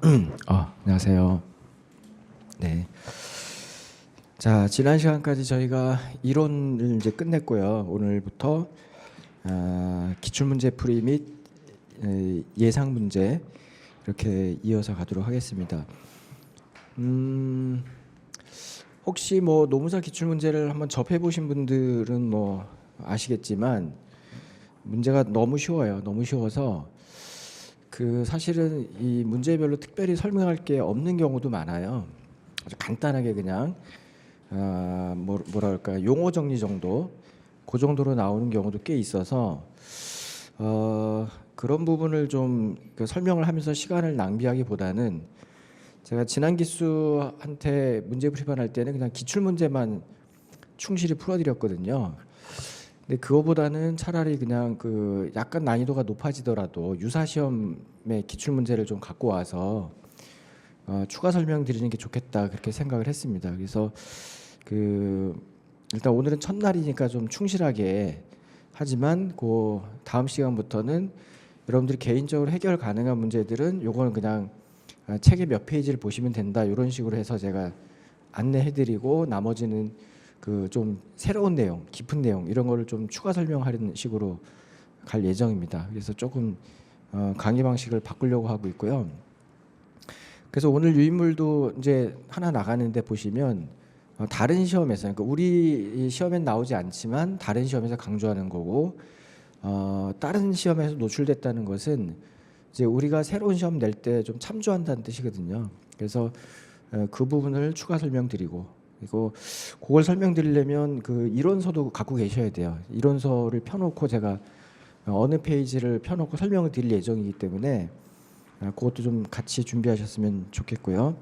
안녕하세요. 네. 자, 지난 시간까지 저희가 이론을 이제 끝냈고요. 오늘부터 기출문제 풀이 및 예상 문제 이렇게 이어서 가도록 하겠습니다. 혹시 뭐 노무사 기출문제를 한번 접해 보신 분들은 뭐 아시겠지만 문제가 너무 쉬워요. 너무 쉬워서 사실은 이 문제별로 특별히 설명할 게 없는 경우도 많아요. 아주 간단하게 그냥 뭐랄까 용어 정리 정도 그 정도로 나오는 경우도 꽤 있어서 그런 부분을 좀 설명을 하면서 시간을 낭비하기보다는 제가 지난 기수한테 문제 불입할 때는 그냥 기출 문제만 충실히 풀어드렸거든요. 근데 그거보다는 차라리 그냥 약간 난이도가 높아지더라도 유사 시험의 기출 문제를 좀 갖고 와서 추가 설명 드리는 게 좋겠다 그렇게 생각을 했습니다. 그래서 일단 오늘은 첫날이니까 좀 충실하게 하지만 다음 시간부터는 여러분들이 개인적으로 해결 가능한 문제들은 요거는 그냥 책의 몇 페이지를 보시면 된다 이런 식으로 해서 제가 안내해드리고 나머지는 좀 새로운 내용, 깊은 내용 이런 거를 좀 추가 설명하는 식으로 갈 예정입니다. 그래서 조금 강의 방식을 바꾸려고 하고 있고요. 그래서 오늘 유인물도 이제 하나 나가는데 보시면 다른 시험에서, 그러니까 우리 시험엔 나오지 않지만 다른 시험에서 강조하는 거고, 다른 시험에서 노출됐다는 것은 이제 우리가 새로운 시험 낼 때 좀 참조한다는 뜻이거든요. 그래서 그 부분을 추가 설명드리고, 그리고 그걸 설명드리려면 이론서도 갖고 계셔야 돼요. 이론서를 펴놓고 제가 어느 페이지를 펴놓고 설명을 드릴 예정이기 때문에 그것도 좀 같이 준비하셨으면 좋겠고요.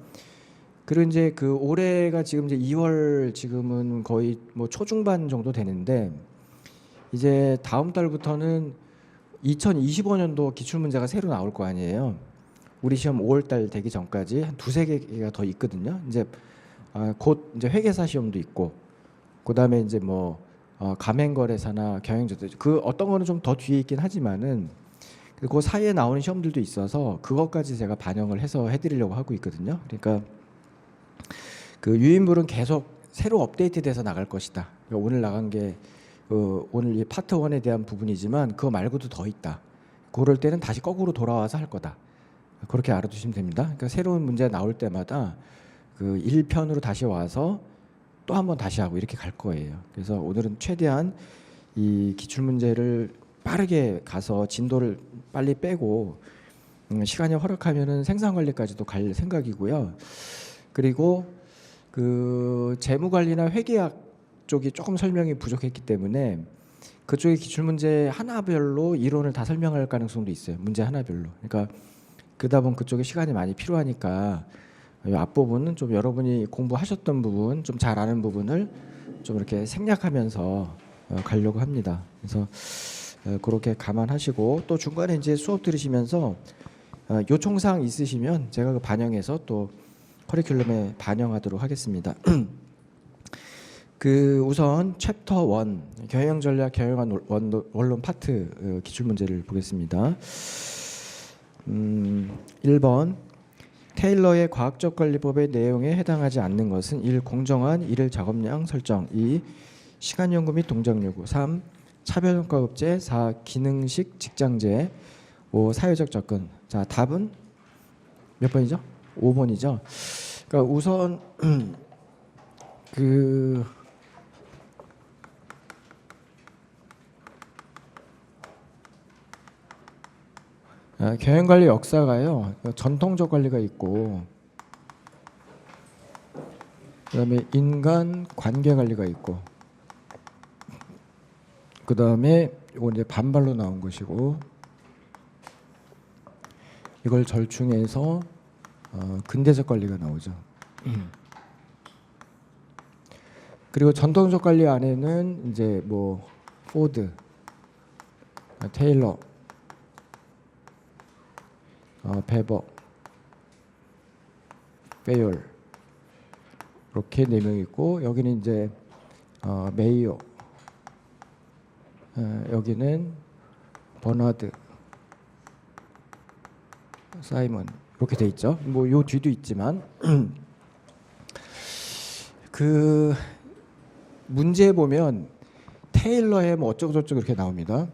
그리고 이제 올해가 지금 이제 2월 지금은 거의 뭐 초중반 정도 되는데 이제 다음 달부터는 2025년도 기출문제가 새로 나올 거 아니에요. 우리 시험 5월 달 되기 전까지 한 두세 개가 더 있거든요. 이제 곧 이제 회계사 시험도 있고, 그다음에 이제 뭐 가맹거래사나 경영저도 어떤 거는 좀 더 뒤에 있긴 하지만은 그 사이에 나오는 시험들도 있어서 그것까지 제가 반영을 해서 해드리려고 하고 있거든요. 그러니까 유인물은 계속 새로 업데이트돼서 나갈 것이다. 그러니까 오늘 나간 게 오늘 이 파트 1에 대한 부분이지만 그거 말고도 더 있다. 그럴 때는 다시 거꾸로 돌아와서 할 거다. 그렇게 알아두시면 됩니다. 그러니까 새로운 문제 나올 때마다 1편으로 다시 와서 또 한 번 다시 하고 이렇게 갈 거예요. 그래서 오늘은 최대한 이 기출 문제를 빠르게 가서 진도를 빨리 빼고 시간이 허락하면은 생산 관리까지도 갈 생각이고요. 그리고 재무 관리나 회계학 쪽이 조금 설명이 부족했기 때문에 그쪽의 기출 문제 하나별로 이론을 다 설명할 가능성도 있어요. 문제 하나별로. 그러니까 그러다 보면 그쪽에 시간이 많이 필요하니까 이 앞부분은 좀 여러분이 공부하셨던 부분, 좀 잘 아는 부분을 좀 이렇게 생략하면서 가려고 합니다. 그래서 그렇게 감안하시고 또 중간에 이제 수업 들으시면서 요청사항 있으시면 제가 반영해서 또 커리큘럼에 반영하도록 하겠습니다. 우선 챕터 1 경영전략 경영관 원론 파트 기출 문제를 보겠습니다. 1번 테일러의 과학적 관리법의 내용에 해당하지 않는 것은 1. 공정한 1일 작업량 설정 2. 시간 연구 및 동작 요구 3. 차별효과급제 4. 기능식 직장제 5. 사회적 접근. 자, 답은 몇 번이죠? 5번이죠. 그러니까 우선 경영관리 역사가요, 전통적 관리가 있고 그다음에 인간 관계 관리가 있고 그다음에 이건 이제 반발로 나온 것이고 이걸 절충해서 근대적 관리가 나오죠. 그리고 전통적 관리 안에는 이제 뭐 포드, 테일러, 베버, 페열 이렇게 4명 있고 여기는 이제 메이어, 여기는 버나드, 사이먼 이렇게 돼 있죠. 뭐 요 뒤도 있지만 그 문제에 보면 테일러의 뭐 어쩌고 저쩌고 이렇게 나옵니다.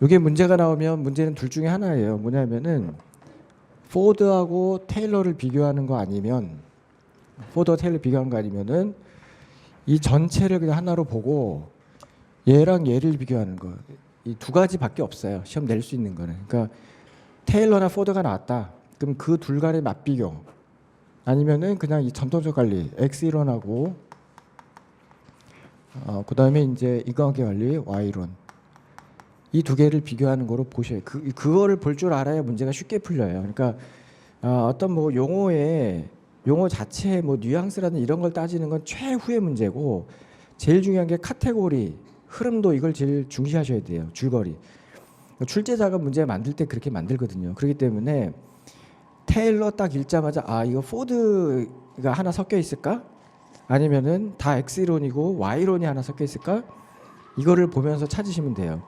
이게 문제가 나오면 문제는 둘 중에 하나예요. 뭐냐면은 포드하고 테일러를 비교하는 거 아니면 포드와 테일러 비교하는 거 아니면은 이 전체를 그냥 하나로 보고 얘랑 얘를 비교하는 거. 이 두 가지밖에 없어요. 시험 낼 수 있는 거는. 그러니까 테일러나 포드가 나왔다. 그럼 그 둘 간의 맞비교. 아니면은 그냥 이 전통적 관리 X 이론하고 그다음에 이제 인과관계 관리 Y 이론. 이 두 개를 비교하는 거로 보셔요. 그거를 볼 줄 알아야 문제가 쉽게 풀려요. 그러니까 어떤 뭐 용어 자체의 뭐 뉘앙스라든 이런 걸 따지는 건 최후의 문제고 제일 중요한 게 카테고리, 흐름도 이걸 제일 중시하셔야 돼요. 줄거리. 출제자가 문제 만들 때 그렇게 만들거든요. 그렇기 때문에 테일러 딱 읽자마자 이거 포드가 하나 섞여 있을까? 아니면은 다 X이론이고 Y론이 하나 섞여 있을까? 이거를 보면서 찾으시면 돼요.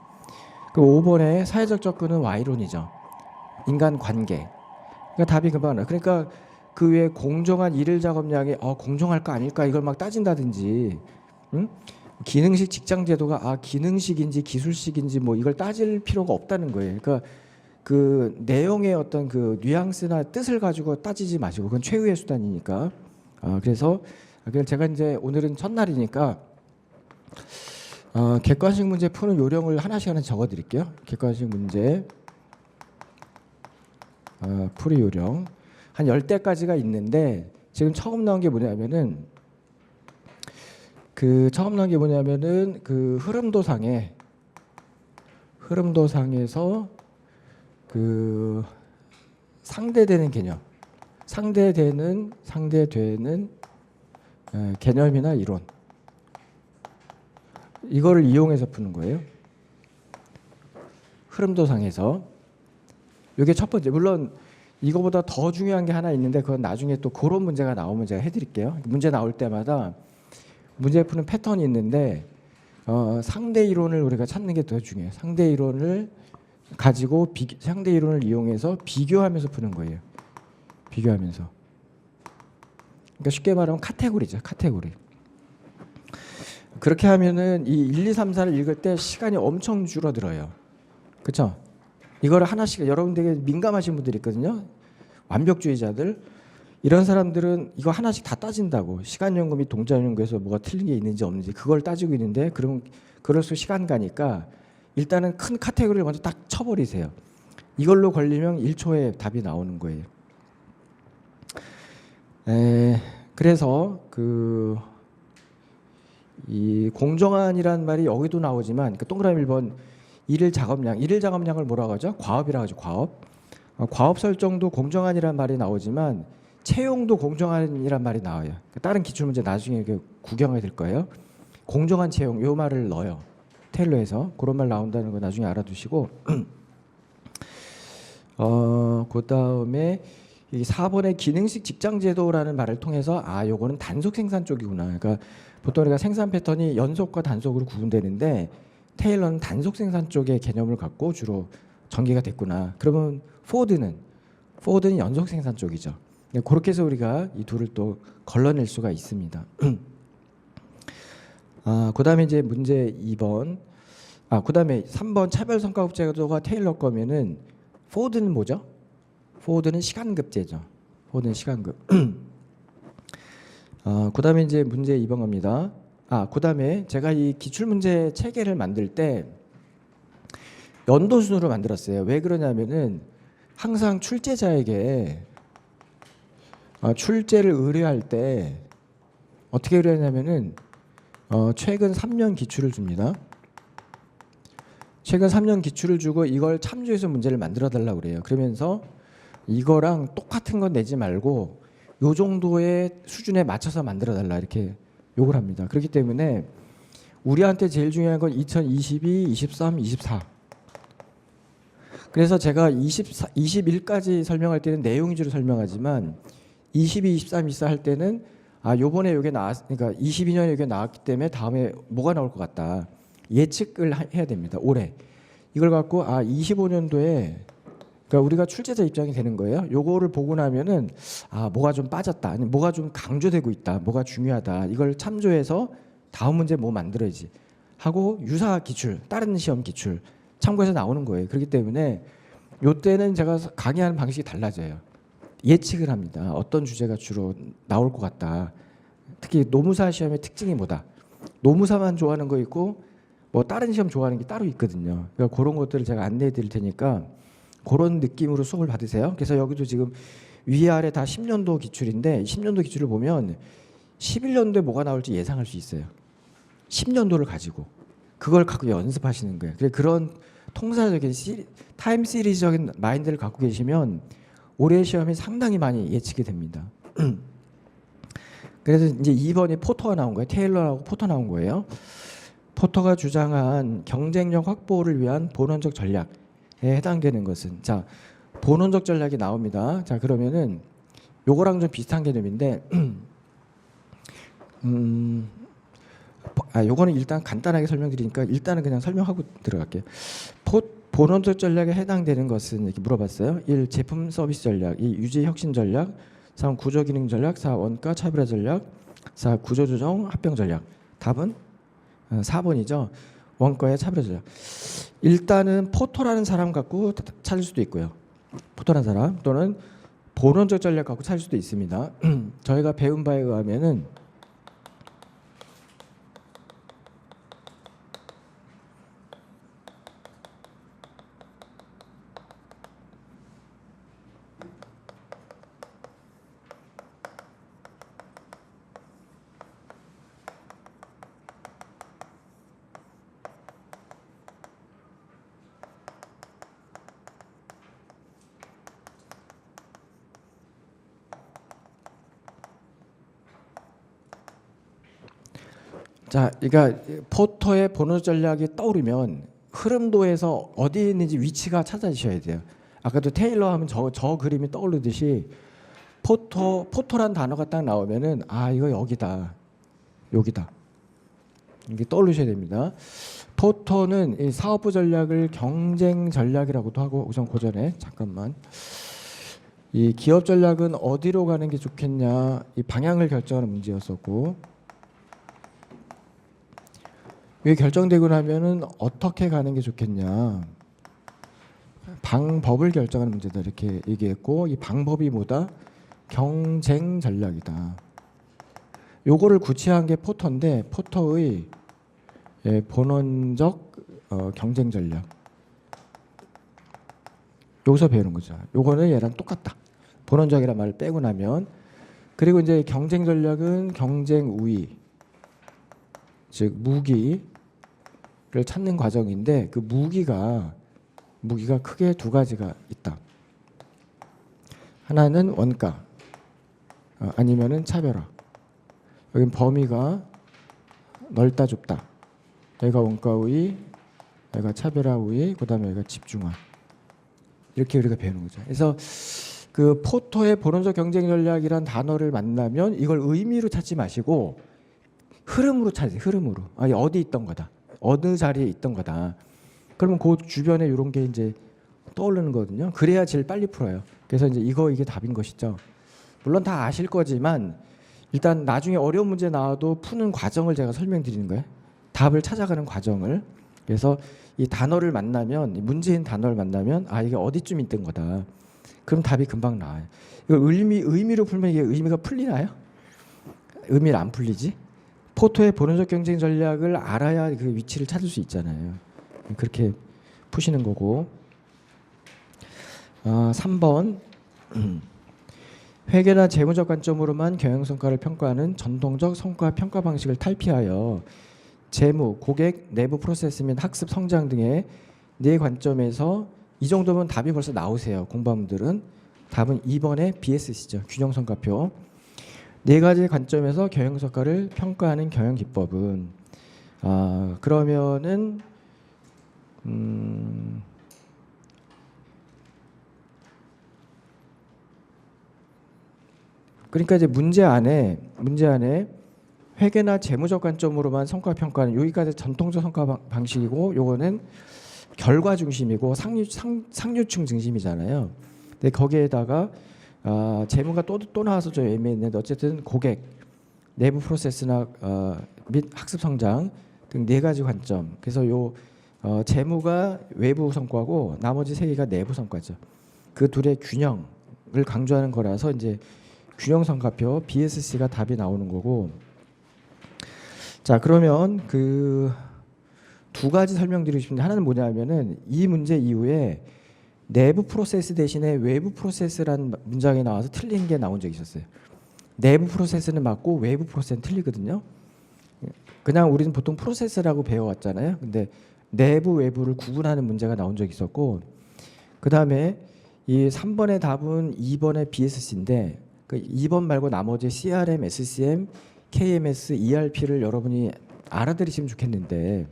그 5번에 사회적 접근은 Y론이죠. 인간 관계. 그러니까 답이 금방. 그러니까 그 외에 공정한 일일 작업량이 공정할까 아닐까 이걸 막 따진다든지, 응? 기능식 직장 제도가 기능식인지 기술식인지 뭐 이걸 따질 필요가 없다는 거예요. 그러니까 그 내용의 어떤 그 뉘앙스나 뜻을 가지고 따지지 마시고 그건 최후의 수단이니까. 그래서 제가 이제 오늘은 첫날이니까 객관식 문제 푸는 요령을 하나씩 적어 드릴게요. 객관식 문제 풀이 요령 한 10대까지가 있는데 지금 처음 나온 게 뭐냐면은 그 흐름도상에서 그 상대되는 개념, 상대되는 개념이나 이론 이거를 이용해서 푸는 거예요. 흐름도상에서 이게 첫 번째. 물론 이거보다 더 중요한 게 하나 있는데 그건 나중에 또 그런 문제가 나오면 제가 해드릴게요. 문제 나올 때마다 문제 푸는 패턴이 있는데 상대 이론을 우리가 찾는 게 더 중요해요. 상대 이론을 가지고 상대 이론을 이용해서 비교하면서 푸는 거예요. 비교하면서. 그러니까 쉽게 말하면 카테고리죠. 카테고리. 그렇게 하면은 이 1, 2, 3, 4를 읽을 때 시간이 엄청 줄어들어요. 그렇죠? 이거를 하나씩 여러분 되게 민감하신 분들이 있거든요. 완벽주의자들. 이런 사람들은 이거 하나씩 다 따진다고. 시간연구 및 동작연구에서 뭐가 틀린 게 있는지 없는지 그걸 따지고 있는데 그러면 그럴수록 시간 가니까 일단은 큰 카테고리를 먼저 딱 쳐버리세요. 이걸로 걸리면 1초에 답이 나오는 거예요. 그래서 이 공정한이라는 말이 여기도 나오지만 동그라미 1번 일일 작업량을 뭐라고 하죠? 과업이라고 하죠. 과업 설정도 공정한이라는 말이 나오지만 채용도 공정한이라는 말이 나와요. 다른 기출문제 나중에 구경하게 될 거예요. 공정한 채용 요 말을 넣어요. 테일러에서 그런 말 나온다는 거 나중에 알아두시고 그다음에 이 4번의 기능식 직장제도라는 말을 통해서 요거는 단속 생산 쪽이구나. 그러니까 보통 우리가 생산 패턴이 연속과 단속으로 구분되는데 테일러는 단속 생산 쪽의 개념을 갖고 주로 전개가 됐구나. 그러면 포드는 연속 생산 쪽이죠. 그렇게 해서 우리가 이 둘을 또 걸러낼 수가 있습니다. 그다음에 이제 문제 2번. 그다음에 3번 차별성과급 제도가 테일러 거면은 포드는 뭐죠? 포드는 시간급제죠. 포드는 시간급. 그다음에 이제 문제 2번 갑니다. 그다음에 제가 이 기출문제 체계를 만들 때 연도 순으로 만들었어요. 왜 그러냐면은 항상 출제자에게 출제를 의뢰할 때 어떻게 의뢰하냐면은 최근 3년 기출을 줍니다. 최근 3년 기출을 주고 이걸 참조해서 문제를 만들어 달라고 그래요. 그러면서 이거랑 똑같은 건 내지 말고 요 정도의 수준에 맞춰서 만들어 달라 이렇게 요구를 합니다. 그렇기 때문에 우리한테 제일 중요한 건 2022, 23, 24. 그래서 제가 21까지 설명할 때는 내용 위주로 설명하지만 22, 23, 24 할 때는 요번에 요게 그러니까 22년에 요게 나왔기 때문에 다음에 뭐가 나올 것 같다. 예측을 해야 됩니다. 올해. 이걸 갖고 25년도에 그러니까 그러니까 우리가 출제자 입장이 되는 거예요. 요거를 보고 나면은 아 뭐가 좀 빠졌다, 아니 뭐가 좀 강조되고 있다, 뭐가 중요하다. 이걸 참조해서 다음 문제 뭐 만들어야지 하고 유사 기출, 다른 시험 기출 참고해서 나오는 거예요. 그렇기 때문에 요때는 제가 강의하는 방식이 달라져요. 예측을 합니다. 어떤 주제가 주로 나올 것 같다. 특히 노무사 시험의 특징이 뭐다. 노무사만 좋아하는 거 있고 뭐 다른 시험 좋아하는 게 따로 있거든요. 그러니까 그런 것들을 제가 안내해 드릴 테니까 그런 느낌으로 수업을 받으세요. 그래서 여기도 지금 위아래 다 10년도 기출인데 10년도 기출을 보면 11년도에 뭐가 나올지 예상할 수 있어요. 10년도를 가지고 그걸 갖고 연습하시는 거예요. 그런 통사적인 타임 시리즈적인 마인드를 갖고 계시면 올해 시험이 상당히 많이 예측이 됩니다. 그래서 이제 2번이 포터가 나온 거예요. 테일러하고 포터 나온 거예요. 포터가 주장한 경쟁력 확보를 위한 본원적 전략에 해당되는 것은, 자, 본원적 전략이 나옵니다. 자, 그러면은 요거랑 좀 비슷한 개념인데 요거는 일단 간단하게 설명드리니까 일단은 그냥 설명하고 들어갈게요. 본원적 전략에 해당되는 것은 이렇게 물어봤어요. 1. 제품 서비스 전략, 2. 유지 혁신 전략, 3. 구조 기능 전략, 4. 원가 차별화 전략, 4. 구조 조정 합병 전략. 답은 4번이죠. 원가의 차별화 전략. 일단은 포터라는 사람 갖고 찾을 수도 있고요. 포터라는 사람 또는 본원적 전략 갖고 찾을 수도 있습니다. 저희가 배운 바에 의하면은 자, 그러니까 포터의 본원 전략이 떠오르면 흐름도에서 어디에 있는지 위치가 찾아주셔야 돼요. 아까도 테일러 하면 저 그림이 떠오르듯이 포터란 단어가 딱 나오면은 아 이거 여기다, 여기다 이게 떠올리셔야 됩니다. 포터는 이 사업부 전략을 경쟁 전략이라고도 하고, 우선 그 전에 잠깐만, 이 기업 전략은 어디로 가는 게 좋겠냐 이 방향을 결정하는 문제였었고, 이게 결정되고 나면은 어떻게 가는 게 좋겠냐 방법을 결정하는 문제다 이렇게 얘기했고, 이 방법이 뭐다? 경쟁 전략이다. 요거를 구체화한 게 포터인데 포터의 본원적 경쟁 전략, 여기서 배우는 거죠. 요거는 얘랑 똑같다. 본원적이란 말을 빼고 나면. 그리고 이제 경쟁 전략은 경쟁 우위, 즉 무기를 찾는 과정인데 그 무기가 크게 두 가지가 있다. 하나는 원가, 아니면은 차별화. 여긴 범위가 넓다 좁다. 여기가 원가 우위, 여기가 차별화 우위, 그다음에 여기가 집중화. 이렇게 우리가 배우는 거죠. 그래서 그 포터의 본원적 경쟁 전략이란 단어를 만나면 이걸 의미로 찾지 마시고 흐름으로 찾으세요. 흐름으로. 아, 어디 있던 거다. 어느 자리에 있던 거다. 그러면 그 주변에 이런 게 이제 떠오르는 거거든요. 그래야 제일 빨리 풀어요. 그래서 이제 이게 답인 것이죠. 물론 다 아실 거지만 일단 나중에 어려운 문제 나와도 푸는 과정을 제가 설명드리는 거예요. 답을 찾아가는 과정을. 그래서 이 단어를 만나면, 문제인 단어를 만나면 아 이게 어디쯤 있던 거다. 그럼 답이 금방 나와요. 이거 의미로 풀면 이게 의미가 풀리나요? 의미를 안 풀리지? 포터의 본원적 경쟁 전략을 알아야 그 위치를 찾을 수 있잖아요. 그렇게 푸시는 거고. 3번 회계나 재무적 관점으로만 경영성과를 평가하는 전통적 성과 평가 방식을 탈피하여 재무, 고객, 내부 프로세스 및 학습 성장 등의 네 관점에서, 이 정도면 답이 벌써 나오세요. 공부하분들은 답은 2번의 BSC죠. 균형성과표. 네 가지 관점에서 경영성과를 평가하는 경영기법은, 그러면은 그러니까 이제 문제 안에 회계나 재무적 관점으로만 성과 평가는, 여기까지 전통적 성과 방식이고, 요거는 결과 중심이고 상류층 중심이잖아요. 근데 거기에다가 재무가 또 나와서 좀 애매했는데 어쨌든 고객, 내부 프로세스나 및 학습 성장 등 네 가지 관점. 그래서 요 재무가 외부 성과고 나머지 세 개가 내부 성과죠. 그 둘의 균형을 강조하는 거라서 이제 균형 성과표 BSC가 답이 나오는 거고. 자, 그러면 그 두 가지 설명드리고 싶은데 하나는 뭐냐면은 이 문제 이후에 내부 프로세스 대신에 외부 프로세스라는 문장이 나와서 틀린 게 나온 적이 있었어요. 내부 프로세스는 맞고 외부 프로세스는 틀리거든요. 그냥 우리는 보통 프로세스라고 배워왔잖아요. 근데 내부 외부를 구분하는 문제가 나온 적이 있었고, 그 다음에 이 3번의 답은 2번의 BSC인데 그 2번 말고 나머지 CRM, SCM, KMS, ERP를 여러분이 알아들으시면 좋겠는데,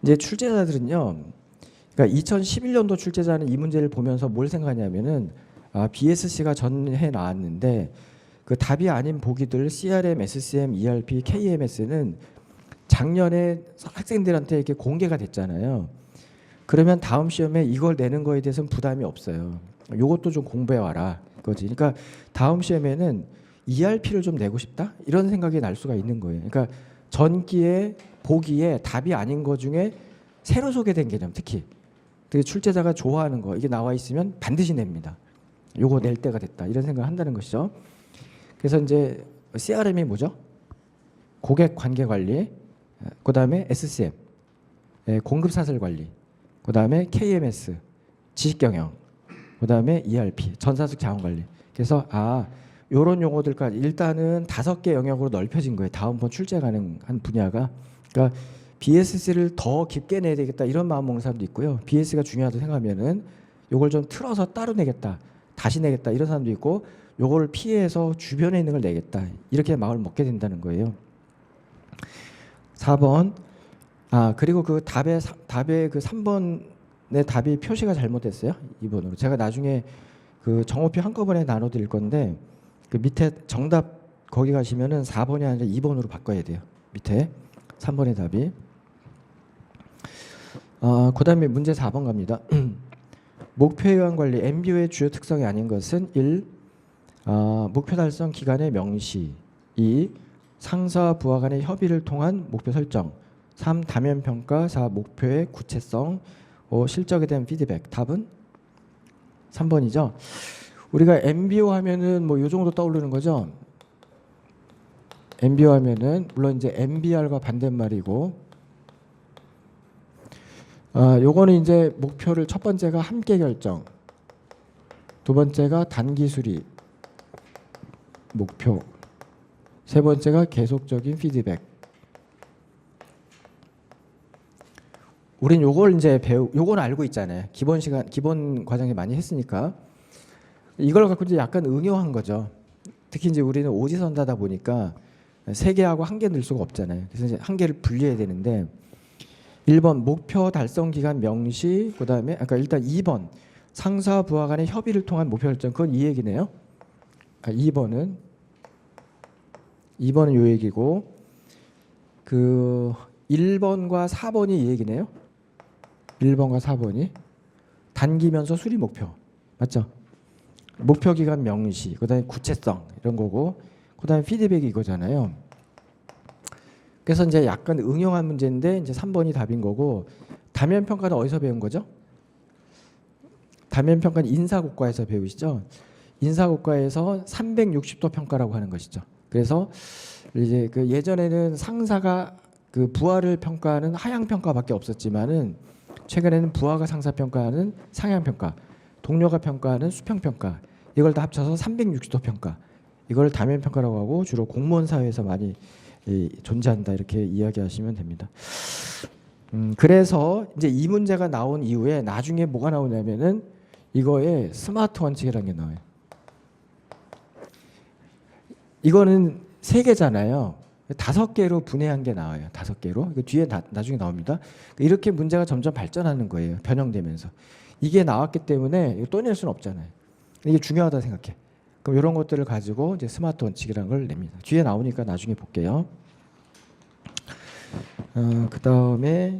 이제 출제자들은요, 그러니까 2011년도 출제자는 이 문제를 보면서 뭘 생각하냐면은 BSC가 전해 나왔는데 그 답이 아닌 보기들 CRM, SCM, ERP, KMS는 작년에 학생들한테 이렇게 공개가 됐잖아요. 그러면 다음 시험에 이걸 내는 거에 대해서는 부담이 없어요. 요것도 좀 공부해 와라 그거지. 그러니까 다음 시험에는 ERP를 좀 내고 싶다 이런 생각이 날 수가 있는 거예요. 그러니까 전기에 보기에 답이 아닌 거 중에 새로 소개된 개념, 특히 되게 출제자가 좋아하는 거 이게 나와 있으면 반드시 냅니다. 요거 낼 때가 됐다 이런 생각을 한다는 것이죠. 그래서 이제 CRM이 뭐죠? 고객 관계 관리, 그 다음에 SCM, 공급 사슬 관리, 그 다음에 KMS, 지식 경영, 그 다음에 ERP, 전사숙 자원 관리. 그래서 요런 용어들까지 일단은 5개 영역으로 넓혀진 거예요. 다음번 출제 가능한 분야가. 그러니까 BSC를 더 깊게 내야 되겠다 이런 마음 먹는 사람도 있고요. BSC가 중요하다고 생각하면은 요걸 좀 틀어서 따로 내겠다, 다시 내겠다 이런 사람도 있고, 요걸 피해서 주변에 있는 걸 내겠다 이렇게 마음을 먹게 된다는 거예요. 4번. 그리고 그 답의 그 3번의 답이 표시가 잘못됐어요. 2번으로. 제가 나중에 그 정오표 한꺼번에 나눠 드릴 건데 그 밑에 정답 거기 가시면은 4번이 아니라 2번으로 바꿔야 돼요. 밑에 3번의 답이. 그다음에 문제 4번 갑니다. 목표에 의한 관리 MBO의 주요 특성이 아닌 것은 1. 목표 달성 기간의 명시. 2. 상사와 부하 간의 협의를 통한 목표 설정. 3. 다면 평가. 4. 목표의 구체성. 5. 실적에 대한 피드백. 답은 3번이죠. 우리가 MBO 하면은 뭐 요 정도 떠오르는 거죠. MBO 하면은 물론 이제 MBR과 반대말이고, 요거는 이제 목표를 첫 번째가 함께 결정, 두 번째가 단기 수립 목표, 세 번째가 계속적인 피드백. 우린 요걸 이제 요건 알고 있잖아요. 기본 과정에 많이 했으니까. 이걸 갖고 이제 약간 응용한 거죠. 특히 이제 우리는 오지선다다 보니까 3개하고 1개 넣을 수가 없잖아요. 그래서 이제 1개를 분리해야 되는데 1번 목표 달성 기간 명시, 그다음에 일단 2번 상사와 부하 간의 협의를 통한 목표 설정. 그건 이 얘기네요. 2번은 요 얘기고 그 1번과 4번이 이 얘기네요. 1번과 4번이 단기면서 수리 목표. 맞죠? 목표 기간 명시, 그다음에 구체성 이런 거고, 그다음에 피드백이 이거잖아요. 그래서 이제 약간 응용한 문제인데 이제 3번이 답인 거고, 다면 평가는 어디서 배운 거죠? 다면 평가는 인사고과에서 배우시죠? 인사고과에서 360도 평가라고 하는 것이죠. 그래서 이제 그 예전에는 상사가 그 부하를 평가하는 하향 평가밖에 없었지만은 최근에는 부하가 상사 평가하는 상향 평가, 동료가 평가하는 수평 평가, 이걸 다 합쳐서 360도 평가. 이걸 다면 평가라고 하고 주로 공무원 사회에서 많이 존재한다 이렇게 이야기하시면 됩니다. 그래서 이제 이 문제가 나온 이후에 나중에 뭐가 나오냐면은 이거에 스마트 원칙이라는 게 나와요. 이거는 3개잖아요. 5개로 분해한 게 나와요. 5개로. 뒤에 나중에 나옵니다. 이렇게 문제가 점점 발전하는 거예요. 변형되면서. 이게 나왔기 때문에 또 낼 수는 없잖아요. 이게 중요하다 생각해. 그럼 이런 것들을 가지고 이제 스마트 원칙이라는 걸 냅니다. 뒤에 나오니까 나중에 볼게요. 그 다음에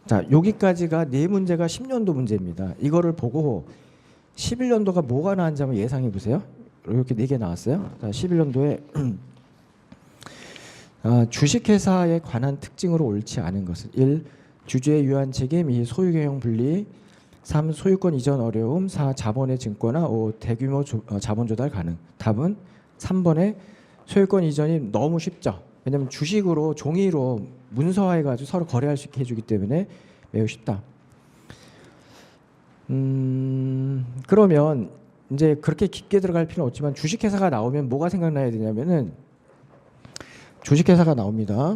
자, 여기까지가 네 문제가 10년도 문제입니다. 이거를 보고 11년도가 뭐가 나왔는지 한번 예상해 보세요. 이렇게 4개 나왔어요. 자, 11년도에 주식회사에 관한 특징으로 옳지 않은 것은 1. 주주의 유한 책임, 2. 소유경영 분리, 3. 소유권 이전 어려움, 4. 자본의 증권화, 5. 대규모 자본 조달 가능. 답은 3번에 소유권 이전이 너무 쉽죠. 왜냐하면 주식으로 종이로 문서화해가지고 서로 거래할 수 있게 해주기 때문에 매우 쉽다. 그러면 이제 그렇게 깊게 들어갈 필요는 없지만 주식회사가 나오면 뭐가 생각나야 되냐면은 주식회사가 나옵니다.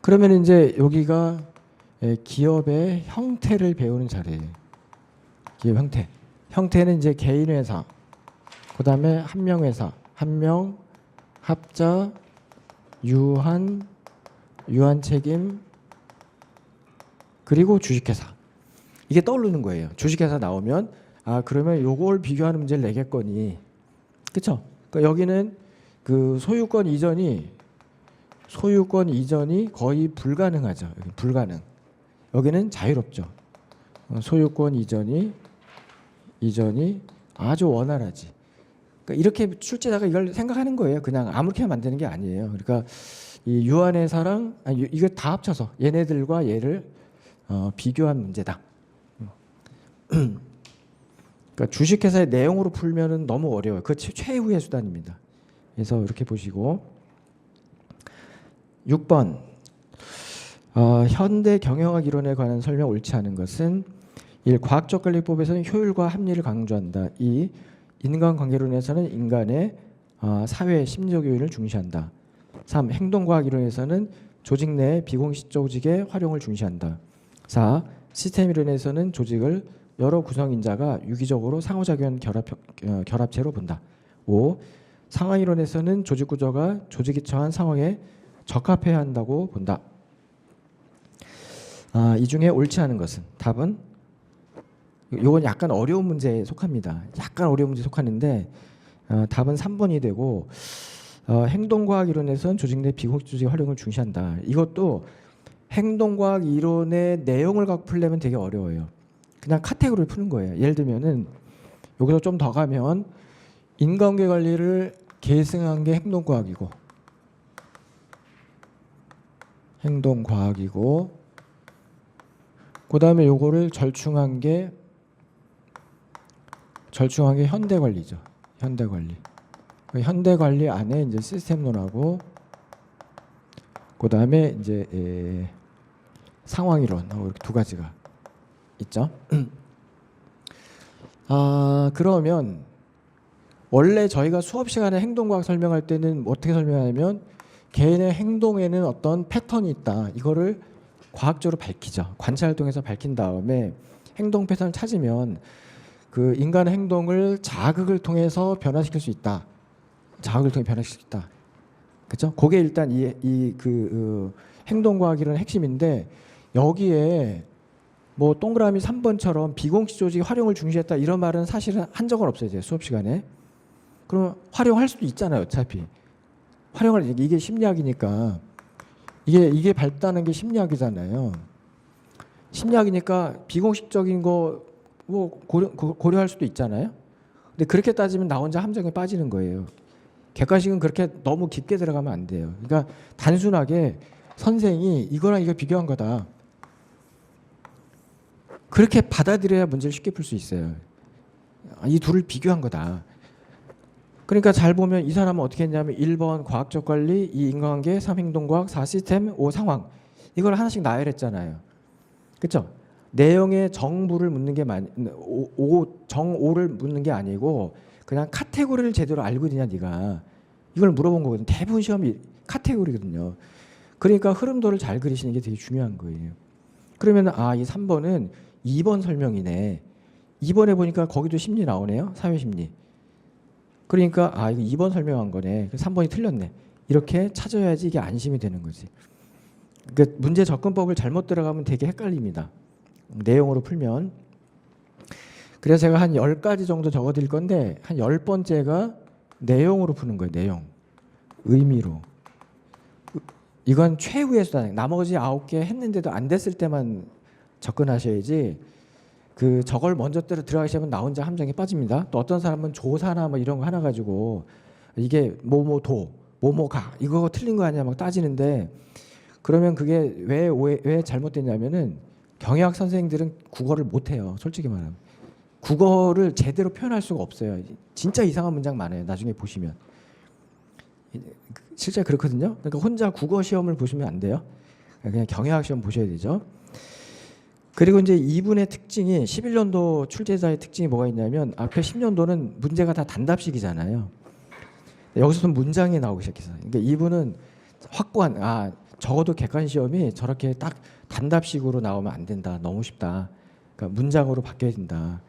그러면 이제 여기가 기업의 형태를 배우는 자리예요. 기업 형태. 형태는 이제 개인회사, 그 다음에 한명회사, 한명, 합자, 유한 책임, 그리고 주식회사. 이게 떠오르는 거예요. 주식회사 나오면 그러면 요걸 비교하는 문제를 내겠거니. 그렇죠? 그러니까 여기는 그 소유권 이전이 거의 불가능하죠. 불가능. 여기는 자유롭죠. 소유권 이전이 아주 원활하지. 그러니까 이렇게 출제자가 이걸 생각하는 거예요. 그냥 아무렇게나 만드는 게 아니에요. 그러니까 이 유한회사랑 이거 다 합쳐서 얘네들과 얘를 비교한 문제다. 그러니까 주식회사의 내용으로 풀면은 너무 어려워요. 그 최후의 수단입니다. 그래서 이렇게 보시고 6번 현대 경영학 이론에 관한 설명 옳지 않은 것은 1. 과학적 관리법에서는 효율과 합리를 강조한다. 2. 인간관계론에서는 인간의 사회 심리적 요인을 중시한다. 3. 행동과학 이론에서는 조직 내 비공식 조직의 활용을 중시한다. 4. 시스템 이론에서는 조직을 여러 구성인자가 유기적으로 상호작용 결합체로 본다. 5. 상황 이론에서는 조직 구조가 조직이 처한 상황에 적합해야 한다고 본다. 이 중에 옳지 않은 것은 답은 이건 약간 어려운 문제에 속합니다. 약간 어려운 문제에 속하는데 답은 3번이 되고 행동과학 이론에서는 조직 내 비공식 조직의 활용을 중시한다. 이것도 행동과학 이론의 내용을 갖고 풀려면 되게 어려워요. 그냥 카테고리를 푸는 거예요. 예를 들면은 여기서 좀 더 가면 인간관계 관리를 계승한 게 행동과학이고 그 다음에 요거를 절충한 게 현대관리죠. 현대관리. 현대관리 안에 이제 시스템론하고 그 다음에 이제 상황이론 이렇게 두 가지가 있죠. 그러면 원래 저희가 수업 시간에 행동과학 설명할 때는 어떻게 설명하냐면 개인의 행동에는 어떤 패턴이 있다. 이거를 과학적으로 밝히죠. 관찰을 통해서 밝힌 다음에 행동 패턴을 찾으면 그 인간의 행동을 자극을 통해서 변화시킬 수 있다. 자극을 통해 변화시킬 수 있다. 그렇죠? 그게 일단 행동과학 이론의 핵심인데 여기에 뭐 동그라미 3번처럼 비공식 조직 활용을 중시했다 이런 말은 사실은 한 적은 없어요. 이제 수업 시간에. 그럼 활용할 수도 있잖아요. 어차피. 이게 심리학이니까 이게 밝다는 게 심리학이잖아요. 심리학이니까 비공식적인 거 뭐 고려할 수도 있잖아요. 근데 그렇게 따지면 나 혼자 함정에 빠지는 거예요. 객관식은 그렇게 너무 깊게 들어가면 안 돼요. 그러니까 단순하게 선생이 이거랑 이거 비교한 거다. 그렇게 받아들여야 문제를 쉽게 풀 수 있어요. 이 둘을 비교한 거다. 그러니까 잘 보면 이 사람은 어떻게 했냐면 1번 과학적 관리, 2 인간관계, 3 행동과학, 4 시스템, 5 상황. 이걸 하나씩 나열했잖아요. 그렇죠? 내용의 정부를 묻는 게 정오를 묻는 게 아니고 그냥 카테고리를 제대로 알고 있느냐 네가. 이걸 물어본 거거든요. 대부분 시험이 카테고리거든요. 그러니까 흐름도를 잘 그리시는 게 되게 중요한 거예요. 그러면 이 3번은 2번 설명이네. 2번에 보니까 거기도 심리 나오네요. 사회심리. 그러니까 이거 2번 설명한 거네. 3번이 틀렸네. 이렇게 찾아야지 이게 안심이 되는 거지. 그러니까 문제 접근법을 잘못 들어가면 되게 헷갈립니다. 내용으로 풀면. 그래서 제가 한 10가지 정도 적어드릴 건데 한 10번째가 내용으로 푸는 거예요. 내용. 의미로. 이건 최후의 수단. 나머지 9개 했는데도 안 됐을 때만 접근하셔야지 그 저걸 먼저 들어가시면 나 혼자 함정에 빠집니다. 또 어떤 사람은 조사나 뭐 이런 거 하나 가지고 이게 뭐뭐도 뭐뭐가 이거 틀린 거 아니야 막 따지는데 그러면 그게 왜 잘못됐냐면은 경영학 선생님들은 국어를 못해요. 솔직히 말하면 국어를 제대로 표현할 수가 없어요. 진짜 이상한 문장 많아요. 나중에 보시면 실제 그렇거든요. 그러니까 혼자 국어 시험을 보시면 안 돼요. 그냥 경영학 시험 보셔야 되죠. 그리고 이제 2분의 특징이 11년도 출제자의 특징이 뭐가 있냐면 앞에 10년도는 문제가 다 단답식이잖아요. 여기서는 문장이 나오기 시작했어요. 그러니까 2분은 확고한 적어도 객관 시험이 저렇게 딱 단답식으로 나오면 안 된다. 너무 쉽다. 그러니까 문장으로 바뀌어야 된다.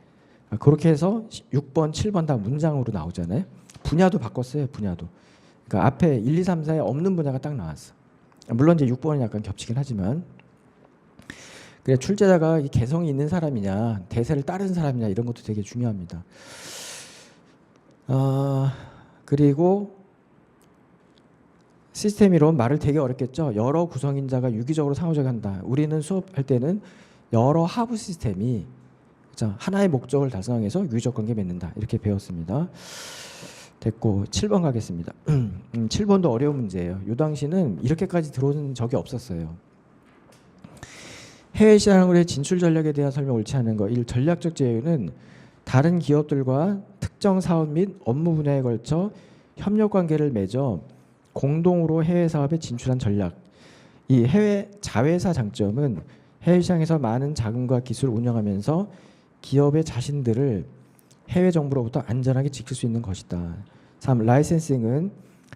그렇게 해서 6번, 7번 다 문장으로 나오잖아요. 분야도 바꿨어요. 분야도. 그러니까 앞에 1, 2, 3, 4에 없는 분야가 딱 나왔어. 물론 이제 6번은 약간 겹치긴 하지만 그래 출제자가 개성이 있는 사람이냐 대세를 따르는 사람이냐 이런 것도 되게 중요합니다. 그리고 시스템 이론 말을 되게 어렵겠죠. 여러 구성인자가 유기적으로 상호작용한다. 우리는 수업할 때는 여러 하부 시스템이 그렇죠? 하나의 목적을 달성해서 유기적 관계 맺는다. 이렇게 배웠습니다. 됐고 7번 가겠습니다. 7번도 어려운 문제예요. 이 당시는 이렇게까지 들어온 적이 없었어요. 해외 시장으로의 진출 전략에 대한 설명 옳지 않은 거. 1. 전략적 제휴는 다른 기업들과 특정 사업 및 업무 분야에 걸쳐 협력 관계를 맺어 공동으로 해외 사업에 진출한 전략. 이 해외 자회사 장점은 해외 시장에서 많은 자금과 기술을 운영하면서 기업의 자신들을 해외 정부로부터 안전하게 지킬 수 있는 것이다. 3. 라이센싱은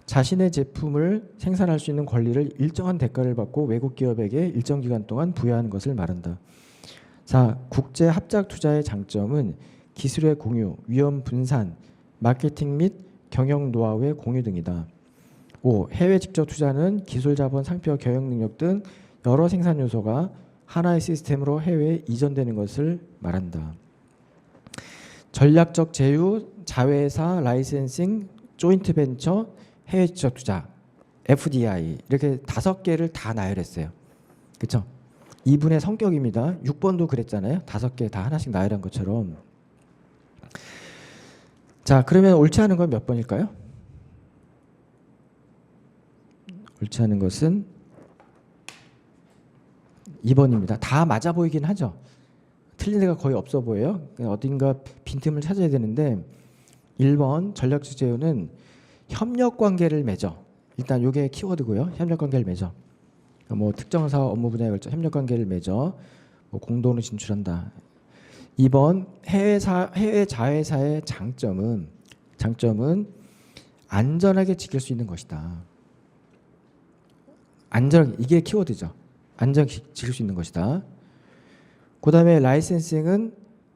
자신의 제품을 생산할 수 있는 권리를 일정한 대가를 받고 외국 기업에게 일정 기간 동안 부여하는 것을 말한다. 4. 국제 합작 투자의 장점은 기술의 공유, 위험 분산, 마케팅 및 경영 노하우의 공유 등이다. 5. 해외 직접 투자는 기술 자본, 상표, 경영 능력 등 여러 생산 요소가 하나의 시스템으로 해외에 이전되는 것을 말한다. 전략적 제휴, 자회사, 라이센싱, 조인트 벤처, 해외 직접 투자, FDI 이렇게 5개를 다 나열했어요. 그렇죠? 이분의 성격입니다. 6번도 그랬잖아요. 5개 다 하나씩 나열한 것처럼. 자, 그러면 옳지 않은 건 몇 번일까요? 옳지 않은 것은 2번입니다. 다 맞아 보이긴 하죠. 틀린 데가 거의 없어 보여요. 어딘가 빈틈을 찾아야 되는데 1번 전략적 제휴는 협력 관계를 맺어. 일단 이게 키워드고요. 협력 관계를 맺어. 뭐 특정 사업 업무 분야에 걸쳐 협력 관계를 맺어 뭐 공동으로 진출한다. 2번 해외 자회사의 장점은 안전하게 지킬 수 있는 것이다. 이게 키워드죠. 안전하게 지킬 수 있는 것이다. 그다음에 라이센싱은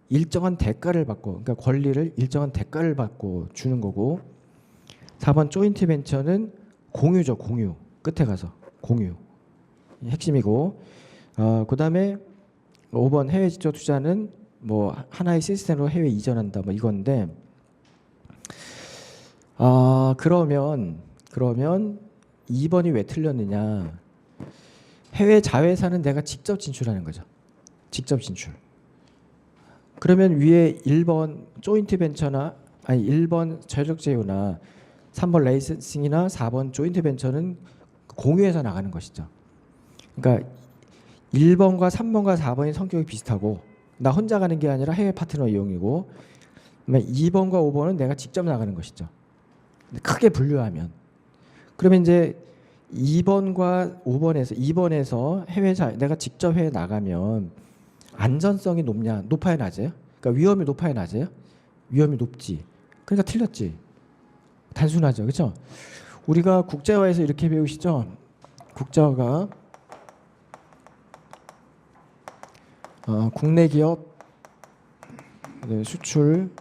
일정한 대가를 받고, 그러니까 권리를 일정한 대가를 받고 주는 거고. 4번 조인트 벤처는 공유죠. 공유. 끝에 가서 공유. 핵심이고. 그다음에 5번 해외 직접 투자는 뭐 하나의 시스템으로 해외 이전한다. 뭐 이건데. 그러면 2번이 왜 틀렸느냐? 해외 자회사는 내가 직접 진출하는 거죠. 직접 진출. 그러면 위에 1번 조인트 벤처나 1번 전략적 제휴나 3번 라이센싱이나 4번 조인트 벤처는 공유해서 나가는 것이죠. 그러니까 1번과 3번과 4번의 성격이 비슷하고 나 혼자 가는 게 아니라 해외 파트너 이용이고 2번과 5번은 내가 직접 나가는 것이죠. 크게 분류하면. 그러면 이제 2번과 2번에서 내가 직접 해외 나가면 안전성이 높아야 낮아요? 그러니까 위험이 높아야 낮아요? 위험이 높지. 그러니까 틀렸지. 단순하죠. 그렇죠? 우리가 국제화에서 이렇게 배우시죠? 국제화가 국내 기업 수출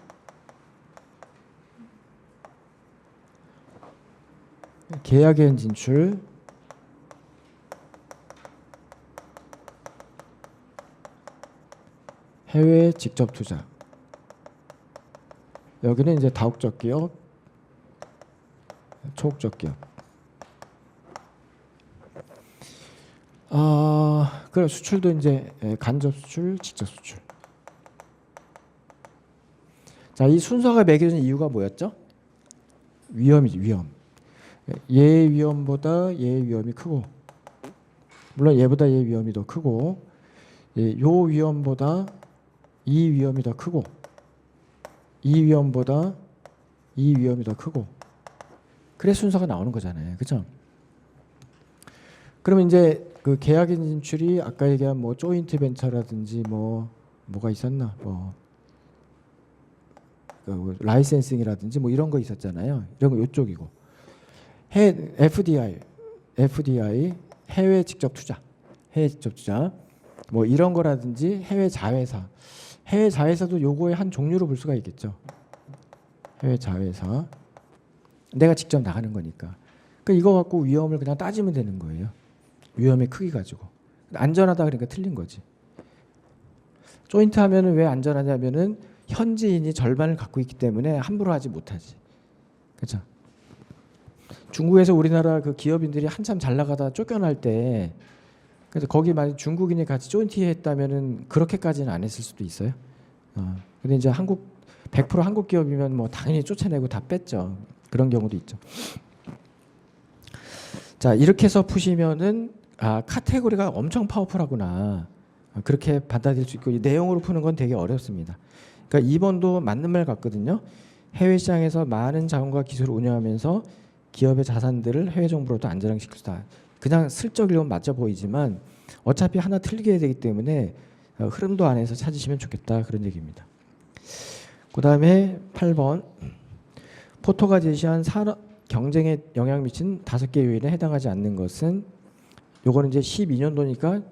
계약엔 진출 해외 직접 투자. 여기는 이제 다국적 기업, 초국적 기업. 그 수출도 이제 간접 수출, 직접 수출. 자, 이 순서가 매겨진 이유가 뭐였죠? 위험이지, 위험. 얘의 위험보다 얘의 위험이 크고, 물론 얘보다 얘의 위험이 더 크고, 요 위험보다 이 위험이 더 크고, 이 위험보다 이 위험이 더 크고, 그래 순서가 나오는 거잖아요, 그렇죠? 그러면 이제 그 계약인 진출이 아까 얘기한 뭐 조인트 벤처라든지 뭐가 있었나, 그 라이센싱이라든지 뭐 이런 거 있었잖아요. 이런 거 요쪽이고, FDI 해외 직접 투자, 뭐 이런 거라든지 해외 자회사도 요거의 한 종류로 볼 수가 있겠죠. 해외 자회사, 내가 직접 나가는 거니까. 그러니까 이거 갖고 위험을 그냥 따지면 되는 거예요. 위험의 크기 가지고. 안전하다 그러니까 틀린 거지. 조인트 하면은 왜 안전하냐면은 현지인이 절반을 갖고 있기 때문에 함부로 하지 못하지. 그렇죠? 중국에서 우리나라 그 기업인들이 한참 잘 나가다 쫓겨날 때, 그래서 거기 만약 중국인이 같이 조인트 했다면은 그렇게까지는 안 했을 수도 있어요. 근데 이제 100% 한국 기업이면 뭐 당연히 쫓아내고 다 뺐죠. 그런 경우도 있죠. 자, 이렇게 해서 푸시면은 카테고리가 엄청 파워풀하구나. 그렇게 받아들일 수 있고, 이 내용으로 푸는 건 되게 어렵습니다. 그러니까 2번도 맞는 말 같거든요. 해외 시장에서 많은 자원과 기술을 운영하면서 기업의 자산들을 해외 정보로도 안전하게 시키다. 그냥 슬쩍 읽으면 맞아 보이지만 어차피 하나 틀리게 해야 되기 때문에 흐름도 안에서 찾으시면 좋겠다, 그런 얘기입니다. 그 다음에 8번, 포토가 제시한 산업 경쟁에 영향 미친 5개 요인에 해당하지 않는 것은, 요거는 이제 12년도니까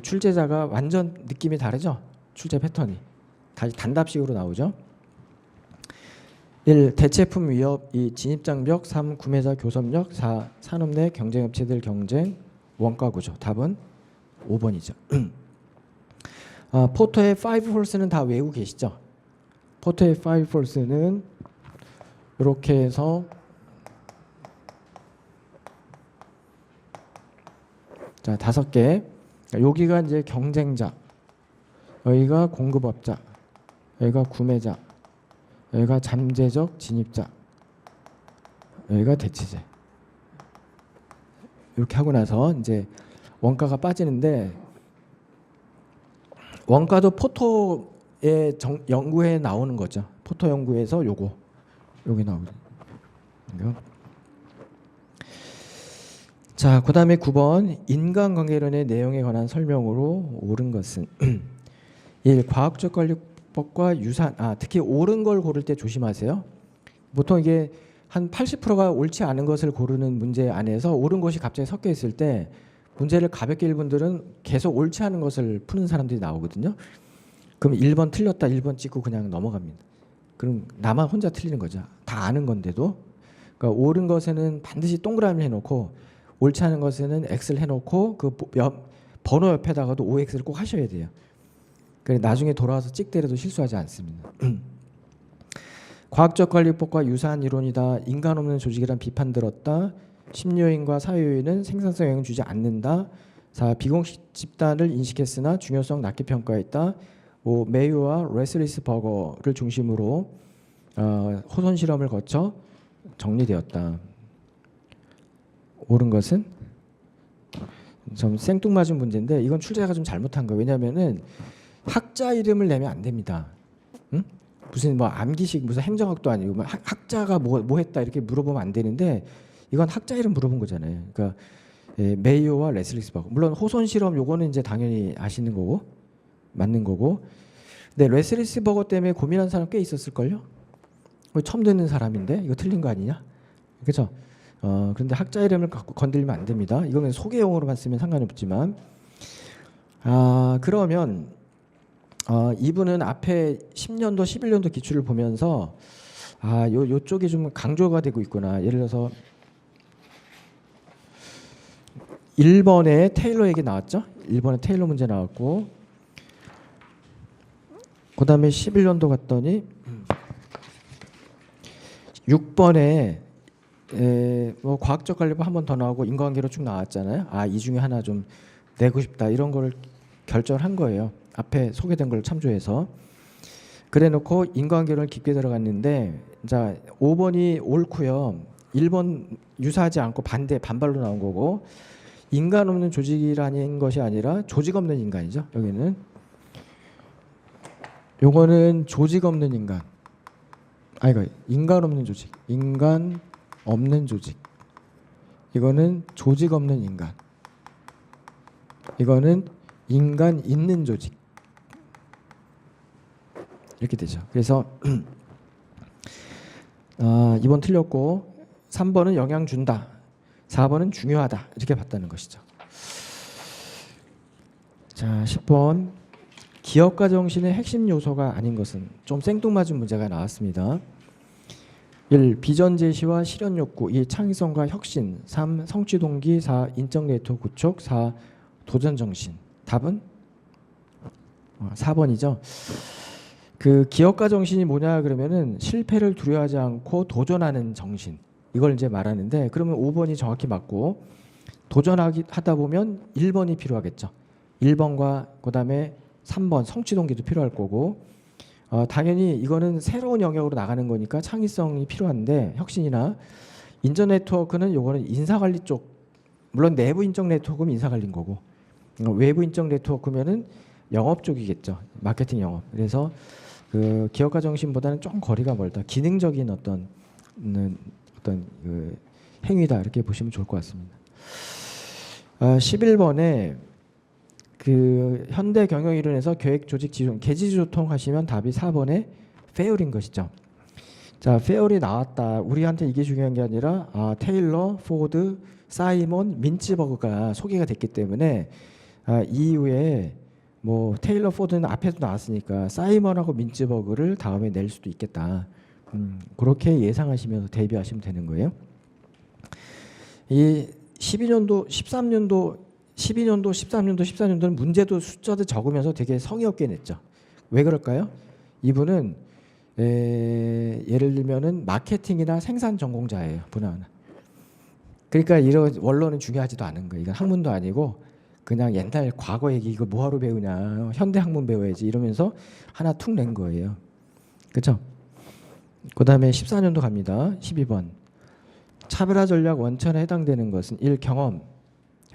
출제자가 완전 느낌이 다르죠. 출제 패턴이 다시 단답식으로 나오죠. 1. 대체품 위협. 2. 진입장벽. 3. 구매자 교섭력. 4. 산업 내 경쟁업체들 경쟁. 원가 구조. 답은 5번이죠. 포토의 5홀스는 다 외우고 계시죠? 포토의 5홀스는 이렇게 해서 자, 5개. 여기가 이제 경쟁자, 여기가 공급업자, 여기가 구매자, 여기가 잠재적 진입자, 여기가 대체재. 이렇게 하고 나서 이제 원가가 빠지는데, 원가도 포토의 연구에 나오는 거죠. 포토 연구에서 요게 나오거든요. 자, 그 다음에 9번, 인간관계론의 내용에 관한 설명으로 옳은 것은 1. 과학적 관리법과 유사한, 특히 옳은 걸 고를 때 조심하세요. 보통 이게 한 80%가 옳지 않은 것을 고르는 문제 안에서 옳은 것이 갑자기 섞여 있을 때 문제를 가볍게 읽은 분들은 계속 옳지 않은 것을 푸는 사람들이 나오거든요. 그럼 1번 틀렸다 1번 찍고 그냥 넘어갑니다. 그럼 나만 혼자 틀리는 거죠. 다 아는 건데도. 그러니까 옳은 것에는 반드시 동그라미 해놓고, 옳지 않은 것에는 X를 해놓고 그 번호 옆에다가도 OX를 꼭 하셔야 돼요. 그래 나중에 돌아와서 찍더라도 실수하지 않습니다. 과학적 관리법과 유사한 이론이다. 인간 없는 조직이란 비판 들었다. 심리요인과 사회요인은 생산성 영향을 주지 않는다. 4. 비공식 집단을 인식했으나 중요성 낮게 평가했다. 5. 메이오와 레슬리스 버거를 중심으로 호손 실험을 거쳐 정리되었다. 옳은 것은 좀 생뚱맞은 문제인데, 이건 출제자가 좀 잘못한 거예요. 왜냐하면은 학자 이름을 내면 안 됩니다. 응? 무슨 뭐 암기식 무슨 행정학도 아니고 뭐 학자가 뭐 했다 이렇게 물어보면 안 되는데, 이건 학자 이름 물어본 거잖아요. 그러니까 메이오와 레슬리스 버거. 물론 호손 실험 요거는 이제 당연히 아시는 거고 맞는 거고. 근데 레슬리스 버거 때문에 고민한 사람 꽤 있었을걸요. 처음 듣는 사람인데 이거 틀린 거 아니냐? 그렇죠? 그런데 학자 이름을 갖고 건드리면 안 됩니다. 이거는 소개용으로만 쓰면 상관이 없지만. 그러면 이분은 앞에 10년도 11년도 기출을 보면서 요쪽이 좀 강조가 되고 있구나. 예를 들어서 1번에 테일러 얘기 나왔죠? 1번에 테일러 문제 나왔고, 그 다음에 11년도 갔더니 6번에 뭐 과학적 관리법 한 번 더 나오고 인과관계로 쭉 나왔잖아요. 이 중에 하나 좀 내고 싶다 이런 거를 결정한 거예요. 앞에 소개된 걸 참조해서. 그래 놓고 인과관계론을 깊게 들어갔는데 자 5번이 옳고요. 1번 유사하지 않고 반발로 나온 거고 인간 없는 조직이라는 것이 아니라 조직 없는 인간이죠. 여기는 요거는 조직 없는 인간. 이거 인간 없는 조직. 인간 없는 조직. 이거는 조직 없는 인간. 이거는 인간 있는 조직. 이렇게 되죠. 그래서 2번 틀렸고 3번은 영향 준다. 4번은 중요하다. 이렇게 봤다는 것이죠. 자, 10번. 기업가 정신의 핵심 요소가 아닌 것은 좀 생뚱맞은 문제가 나왔습니다. 1. 비전 제시와 실현 욕구. 2. 창의성과 혁신. 3. 성취 동기. 4. 인적 네트워크 구축. 4. 도전 정신. 답은 4번이죠. 그 기업가 정신이 뭐냐 그러면은 실패를 두려워하지 않고 도전하는 정신. 이걸 이제 말하는데 그러면 5번이 정확히 맞고 도전하다 보면 1번이 필요하겠죠. 1번과 그다음에 3번 성취 동기도 필요할 거고 당연히 이거는 새로운 영역으로 나가는 거니까 창의성이 필요한데 혁신이나 인적 네트워크는 요거는 인사관리 쪽 물론 내부 인적 네트워크는 인사관리인 거고 외부 인적 네트워크면은 영업 쪽이겠죠. 마케팅 영업. 그래서 그 기업가 정신보다는 조금 거리가 멀다. 기능적인 어떤 그 행위다 이렇게 보시면 좋을 것 같습니다. 11번에 그 현대 경영 이론에서 계획 조직 지존 계지조통 하시면 답이 4번에 페어린 것이죠. 자, 페어리 나왔다. 우리한테 이게 중요한 게 아니라 테일러, 포드, 사이먼, 민츠버그가 소개가 됐기 때문에 이후에 뭐 테일러, 포드는 앞에도 나왔으니까 사이먼하고 민츠버그를 다음에 낼 수도 있겠다. 그렇게 예상하시면서 대비하시면 되는 거예요. 이 12년도, 13년도, 12년도, 13년도, 14년도는 문제도 숫자도 적으면서 되게 성의 없게 냈죠. 왜 그럴까요? 이분은 예를 들면은 마케팅이나 생산 전공자예요. 분야는. 그러니까 이런 원론은 중요하지도 않은 거예요. 이건 학문도 아니고 그냥 옛날 과거 얘기 이거 뭐하러 배우냐. 현대 학문 배워야지 이러면서 하나 툭 낸 거예요. 그렇죠? 그 다음에 14년도 갑니다. 12번. 차별화 전략 원천에 해당되는 것은 1. 경험,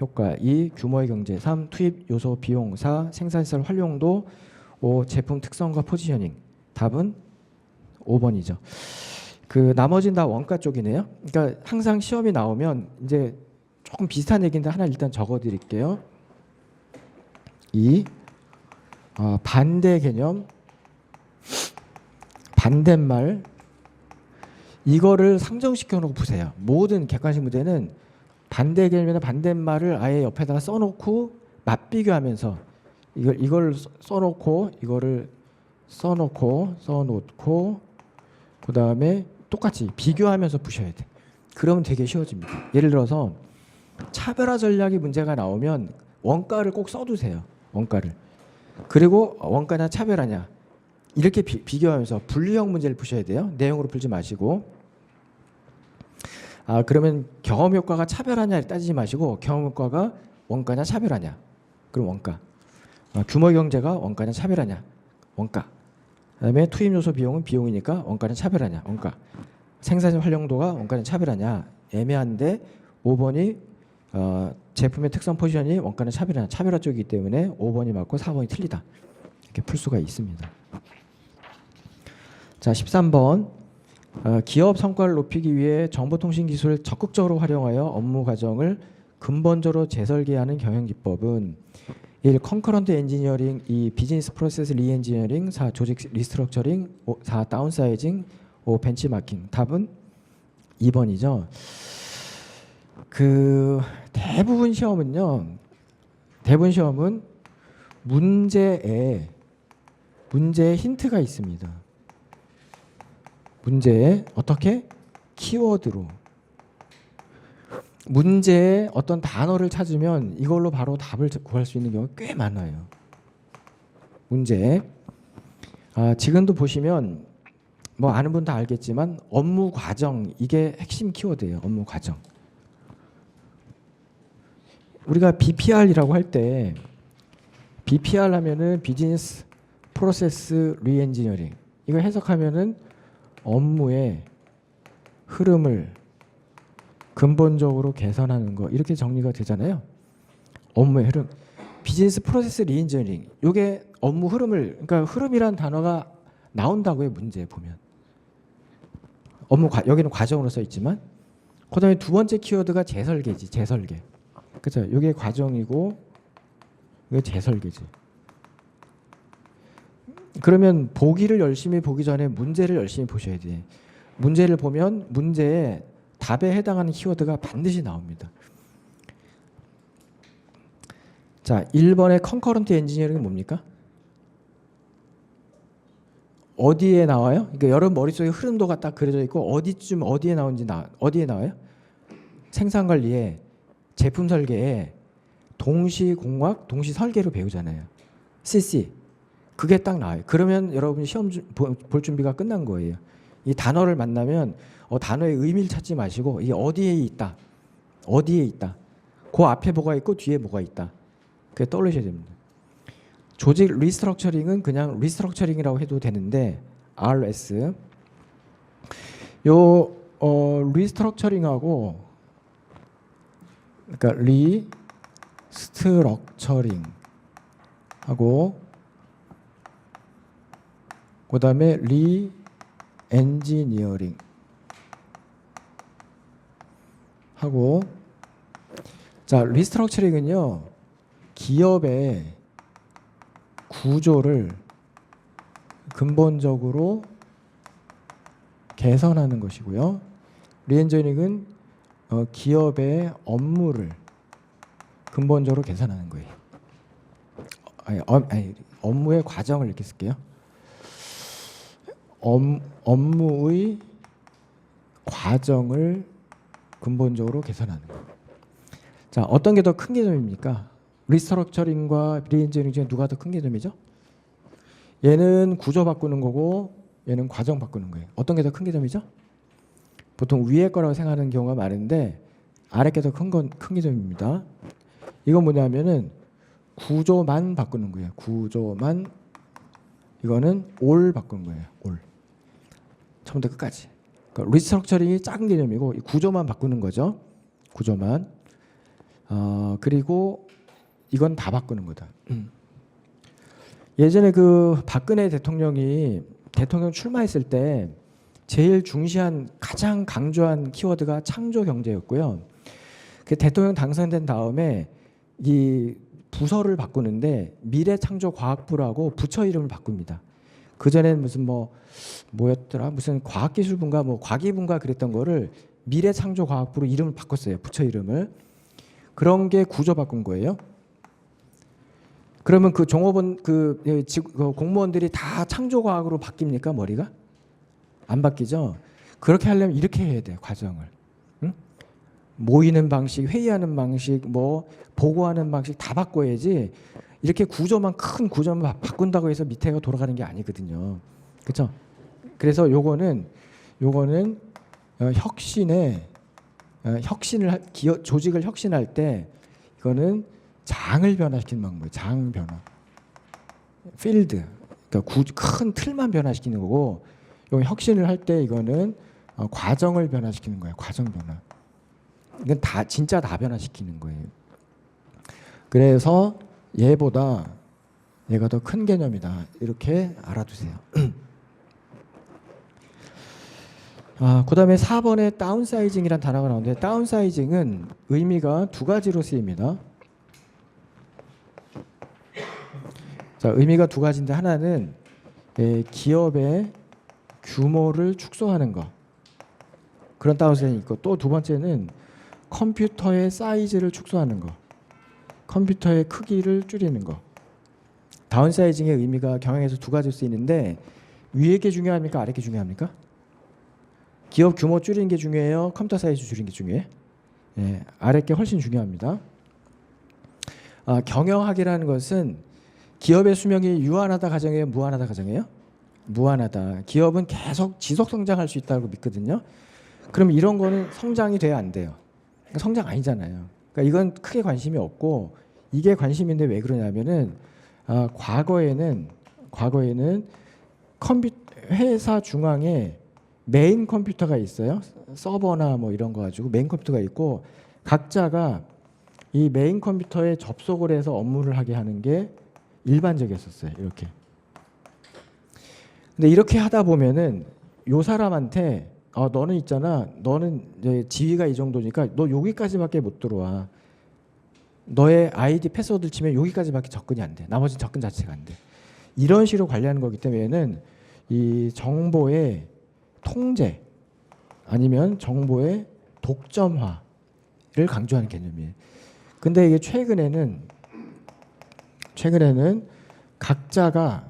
효과 2. 규모의 경제 3. 투입 요소 비용 4. 생산시설 활용도 5. 제품 특성과 포지셔닝. 답은 5번이죠. 그 나머지는 다 원가 쪽이네요. 그러니까 항상 시험이 나오면 이제 조금 비슷한 얘기인데 하나 일단 적어 드릴게요. 2. 반대 개념, 반대말 이거를 상정시켜 놓고 보세요. 모든 객관식 문제는 반대 개념이나 반대말을 아예 옆에다가 써놓고 맞비교하면서 이걸 써놓고 이거를 써놓고 그 다음에 똑같이 비교하면서 푸셔야 돼. 그러면 되게 쉬워집니다. 예를 들어서 차별화 전략이 문제가 나오면 원가를 꼭 써두세요. 원가를. 그리고 원가냐 차별화냐 이렇게 비교하면서 분류형 문제를 푸셔야 돼요. 내용으로 풀지 마시고. 그러면 경험 효과가 차별하냐 따지지 마시고 경험 효과가 원가냐 차별하냐. 그럼 원가. 규모 경제가 원가냐 차별하냐. 원가. 그다음에 투입 요소 비용은 비용이니까 원가냐 차별하냐. 원가. 생산 활용도가 원가냐 차별하냐. 애매한데 5번이 제품의 특성 포지션이 원가냐 차별하냐. 차별화 쪽이기 때문에 5번이 맞고 4번이 틀리다. 이렇게 풀 수가 있습니다. 자, 13번. 기업 성과를 높이기 위해 정보통신 기술을 적극적으로 활용하여 업무 과정을 근본적으로 재설계하는 경영 기법은 1. 컨커런트 엔지니어링 2. 비즈니스 프로세스 리엔지니어링 4. 조직 리스트럭처링 4. 다운사이징 5. 벤치마킹. 답은 2번이죠. 그 대부분 시험은 문제에 힌트가 있습니다. 문제에 어떻게? 키워드로. 문제에 어떤 단어를 찾으면 이걸로 바로 답을 구할 수 있는 경우가 꽤 많아요. 문제. 지금도 보시면 뭐 아는 분 다 알겠지만 업무 과정 이게 핵심 키워드예요. 업무 과정. 우리가 BPR이라고 할 때 BPR 하면은 비즈니스 프로세스 리엔지니어링, 이거 해석하면은 업무의 흐름을 근본적으로 개선하는 거, 이렇게 정리가 되잖아요. 업무의 흐름, 비즈니스 프로세스 리엔지니어링, 이게 업무 흐름을, 그러니까 흐름이란 단어가 나온다고요. 문제 보면 여기는 과정으로 써 있지만, 그다음에 두 번째 키워드가 재설계지. 재설계, 그렇죠? 이게 과정이고 이게 재설계지. 그러면 보기를 열심히 보기 전에 문제를 열심히 보셔야 돼. 문제를 보면 문제에 답에 해당하는 키워드가 반드시 나옵니다. 자, 1번의 컨커런트 엔지니어링은 뭡니까? 어디에 나와요? 그러니까 여러분 머릿속에 흐름도가 딱 그려져 있고 어디쯤 어디에 나오는지 어디에 나와요? 생산관리에, 제품 설계에, 동시공학, 동시설계로 배우잖아요. CC. 그게 딱 나와요. 그러면 여러분이 시험 볼 준비가 끝난 거예요. 이 단어를 만나면 단어의 의미를 찾지 마시고 이게 어디에 있다, 어디에 있다, 그 앞에 뭐가 있고 뒤에 뭐가 있다, 그게 떠올리셔야 됩니다. 조직 리스트럭처링은 그냥 리스트럭처링이라고 해도 되는데, RS. 요 리스트럭처링하고, 그러니까 리스트럭처링하고 그다음에 리엔지니어링 하고, 자, 리스트럭처링은요, 기업의 구조를 근본적으로 개선하는 것이고요. 리엔지니어링은 기업의 업무를 근본적으로 개선하는 거예요. 업무의 과정을 이렇게 쓸게요. 업무의 과정을 근본적으로 개선하는 거예요. 자, 어떤 게 더 큰 개념입니까? 리스트럭처링과 리엔지니어링 중에 누가 더 큰 개념이죠? 얘는 구조 바꾸는 거고 얘는 과정 바꾸는 거예요. 어떤 게 더 큰 개념이죠? 보통 위에 거라고 생각하는 경우가 많은데 아래 게 더 큰 개념입니다. 이건 뭐냐면은 구조만 바꾸는 거예요. 구조만. 이거는 올 바꾸는 거예요. 올. 처음부터 끝까지. 그러니까 리스트럭처링이 작은 개념이고 구조만 바꾸는 거죠. 구조만. 그리고 이건 다 바꾸는 거다. 예전에 그 박근혜 대통령이 대통령 출마했을 때 제일 중시한, 가장 강조한 키워드가 창조 경제였고요. 그 대통령 당선된 다음에 이 부서를 바꾸는데 미래창조과학부라고 부처 이름을 바꿉니다. 그 전에는 무슨 뭐였더라, 무슨 과학기술분과 과기분과 그랬던 거를 미래창조과학부로 이름을 바꿨어요. 부처 이름을. 그런 게 구조 바꾼 거예요. 그러면 그 종업원 그 공무원들이 다 창조과학으로 바뀝니까? 머리가 안 바뀌죠. 그렇게 하려면 이렇게 해야 돼. 과정을. 응? 모이는 방식, 회의하는 방식, 보고하는 방식 다 바꿔야지. 이렇게 큰 구조만 바꾼다고 해서 밑에가 돌아가는 게 아니거든요. 그렇죠? 그래서 요거는 조직을 혁신할 때 이거는 장을 변화시키는 방법이에요. 장 변화. 필드. 그러니까 큰 틀만 변화시키는 거고, 요 혁신을 할 때 이거는 과정을 변화시키는 거예요. 과정 변화. 이건 진짜 다 변화시키는 거예요. 그래서 얘보다 얘가 더 큰 개념이다. 이렇게 알아두세요. 그다음에 4번에 다운사이징이라는 단어가 나오는데, 다운사이징은 의미가 두 가지로 쓰입니다. 자, 의미가 두 가지인데, 하나는 기업의 규모를 축소하는 거, 그런 다운사이징이 있고, 또 두 번째는 컴퓨터의 사이즈를 축소하는 거, 컴퓨터의 크기를 줄이는 거. 다운사이징의 의미가 경영에서 두 가지로 쓰이는데, 위에 게 중요합니까? 아래 게 중요합니까? 기업 규모 줄이는 게 중요해요? 컴퓨터 사이즈 줄이는 게 중요해요? 예, 아래 게 훨씬 중요합니다. 경영학이라는 것은 기업의 수명이 유한하다 가정이에요? 무한하다 가정이에요? 무한하다. 기업은 계속 지속 성장할 수 있다고 믿거든요. 그럼 이런 거는 성장이 돼야 안 돼요? 성장 아니잖아요. 그러니까 이건 크게 관심이 없고 이게 관심인데 왜 그러냐면은 과거에는 회사 중앙에 메인 컴퓨터가 있어요. 서버나 뭐 이런 거 가지고 메인 컴퓨터가 있고 각자가 이 메인 컴퓨터에 접속을 해서 업무를 하게 하는 게 일반적이었었어요. 이렇게. 근데 이렇게 하다 보면은 요 사람한테 너는 있잖아. 너는 이제 지위가 이 정도니까 너 여기까지밖에 못 들어와. 너의 아이디 패스워드를 치면 여기까지밖에 접근이 안 돼. 나머지 접근 자체가 안 돼. 이런 식으로 관리하는 거기 때문에는 이 정보의 통제 아니면 정보의 독점화를 강조하는 개념이에요. 근데 이게 최근에는 각자가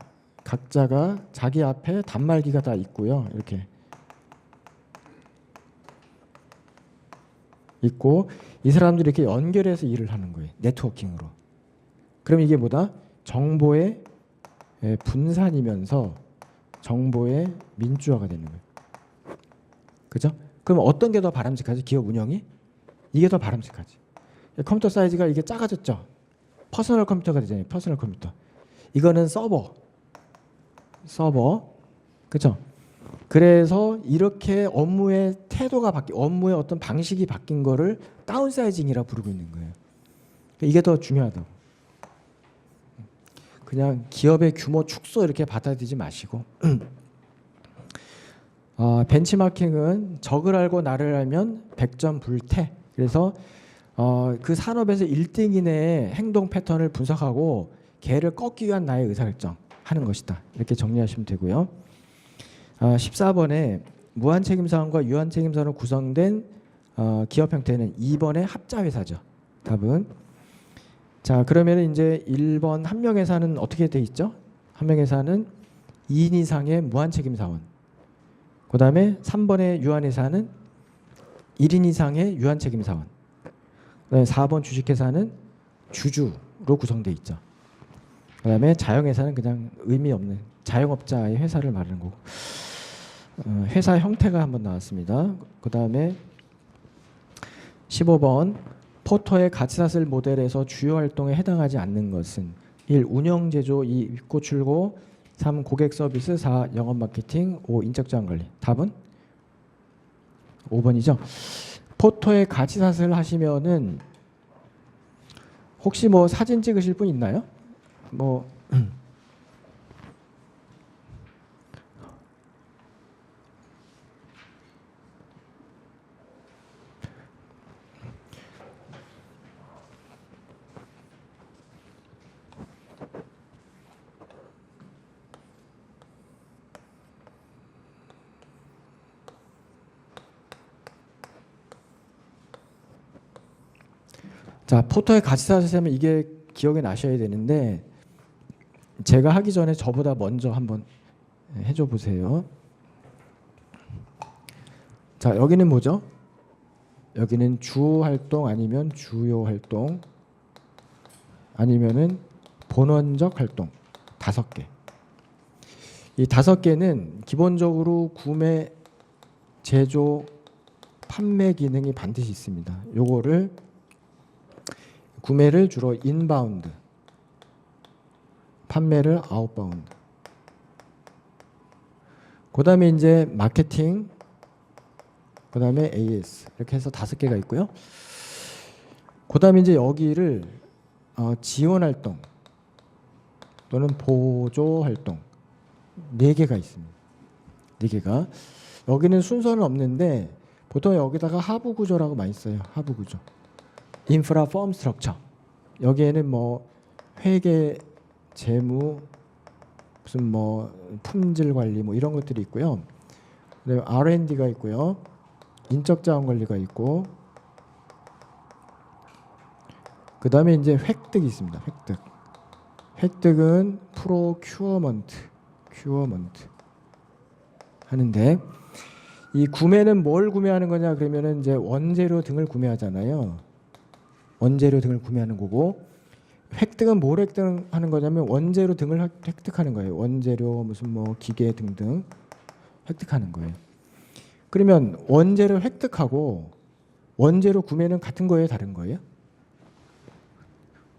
자기 앞에 단말기가 다 있고요. 이렇게 있고 이 사람들이 이렇게 연결해서 일을 하는 거예요. 네트워킹으로. 그럼 이게 뭐다? 정보의 분산이면서 정보의 민주화가 되는 거예요. 그죠? 그럼 어떤 게 더 바람직하지? 기업 운영이? 이게 더 바람직하지. 컴퓨터 사이즈가 이게 작아졌죠? 퍼스널 컴퓨터가 되잖아요. 퍼스널 컴퓨터. 이거는 서버. 그죠? 그래서 이렇게 업무의 태도가 업무의 어떤 방식이 바뀐 거를 다운사이징이라 부르고 있는 거예요. 이게 더 중요하다고. 그냥 기업의 규모 축소 이렇게 받아들이지 마시고 벤치마킹은 적을 알고 나를 알면 100점 불태. 그래서 그 산업에서 1등인의 행동 패턴을 분석하고 걔를 꺾기 위한 나의 의사결정 하는 것이다. 이렇게 정리하시면 되고요. 14번에 무한책임사원과 유한책임사원으로 구성된 기업 형태는 2번의 합자회사죠. 답은. 자, 그러면 이제 1번 한명회사는 어떻게 돼 있죠? 한명회사는 2인 이상의 무한책임사원. 그 다음에 3번의 유한회사는 1인 이상의 유한책임사원. 그다음에 4번 주식회사는 주주로 구성돼 있죠. 그 다음에 자영회사는 그냥 의미 없는 자영업자의 회사를 말하는 거고. 회사 형태가 한번 나왔습니다. 그 다음에 15번 포터의 가치사슬 모델에서 주요 활동에 해당하지 않는 것은 1. 운영 제조 2. 입고 출고 3. 고객 서비스 4. 영업 마케팅 5. 인적 자원 관리. 답은 5번이죠. 포터의 가치사슬 하시면은 혹시 뭐 사진 찍으실 분 있나요? 뭐 자, 포터의 가치사슬 하면 이게 기억에 나셔야 되는데 제가 하기 전에 저보다 먼저 한번 해줘 보세요. 자, 여기는 뭐죠? 여기는 주 활동 아니면 주요 활동 아니면은 본원적 활동 5개. 이 5개는 기본적으로 구매, 제조, 판매 기능이 반드시 있습니다. 요거를 구매를 주로 인바운드, 판매를 아웃바운드. 그 다음에 이제 마케팅, 그 다음에 AS 이렇게 해서 5개가 있고요. 그 다음에 이제 여기를 지원 활동 또는 보조 활동 4개가 있습니다. 4개가. 여기는 순서는 없는데 보통 여기다가 하부 구조라고 많이 써요. 하부 구조. 인프라 펌 스트럭처. 여기에는 뭐 회계, 재무, 무슨 뭐 품질 관리 뭐 이런 것들이 있고요. 그다음에 R&D가 있고요. 인적 자원 관리가 있고, 그다음에 이제 획득이 있습니다. 획득은 프로큐어먼트 하는데, 이 구매는 뭘 구매하는 거냐 그러면은 이제 원재료 등을 구매하잖아요. 원재료 등을 구매하는 거고, 획득은 뭘 획득하는 거냐면 원재료 등을 획득하는 거예요. 원재료 무슨 뭐 기계 등등 획득하는 거예요. 그러면 원재료 획득하고 원재료 구매는 같은 거예요, 다른 거예요?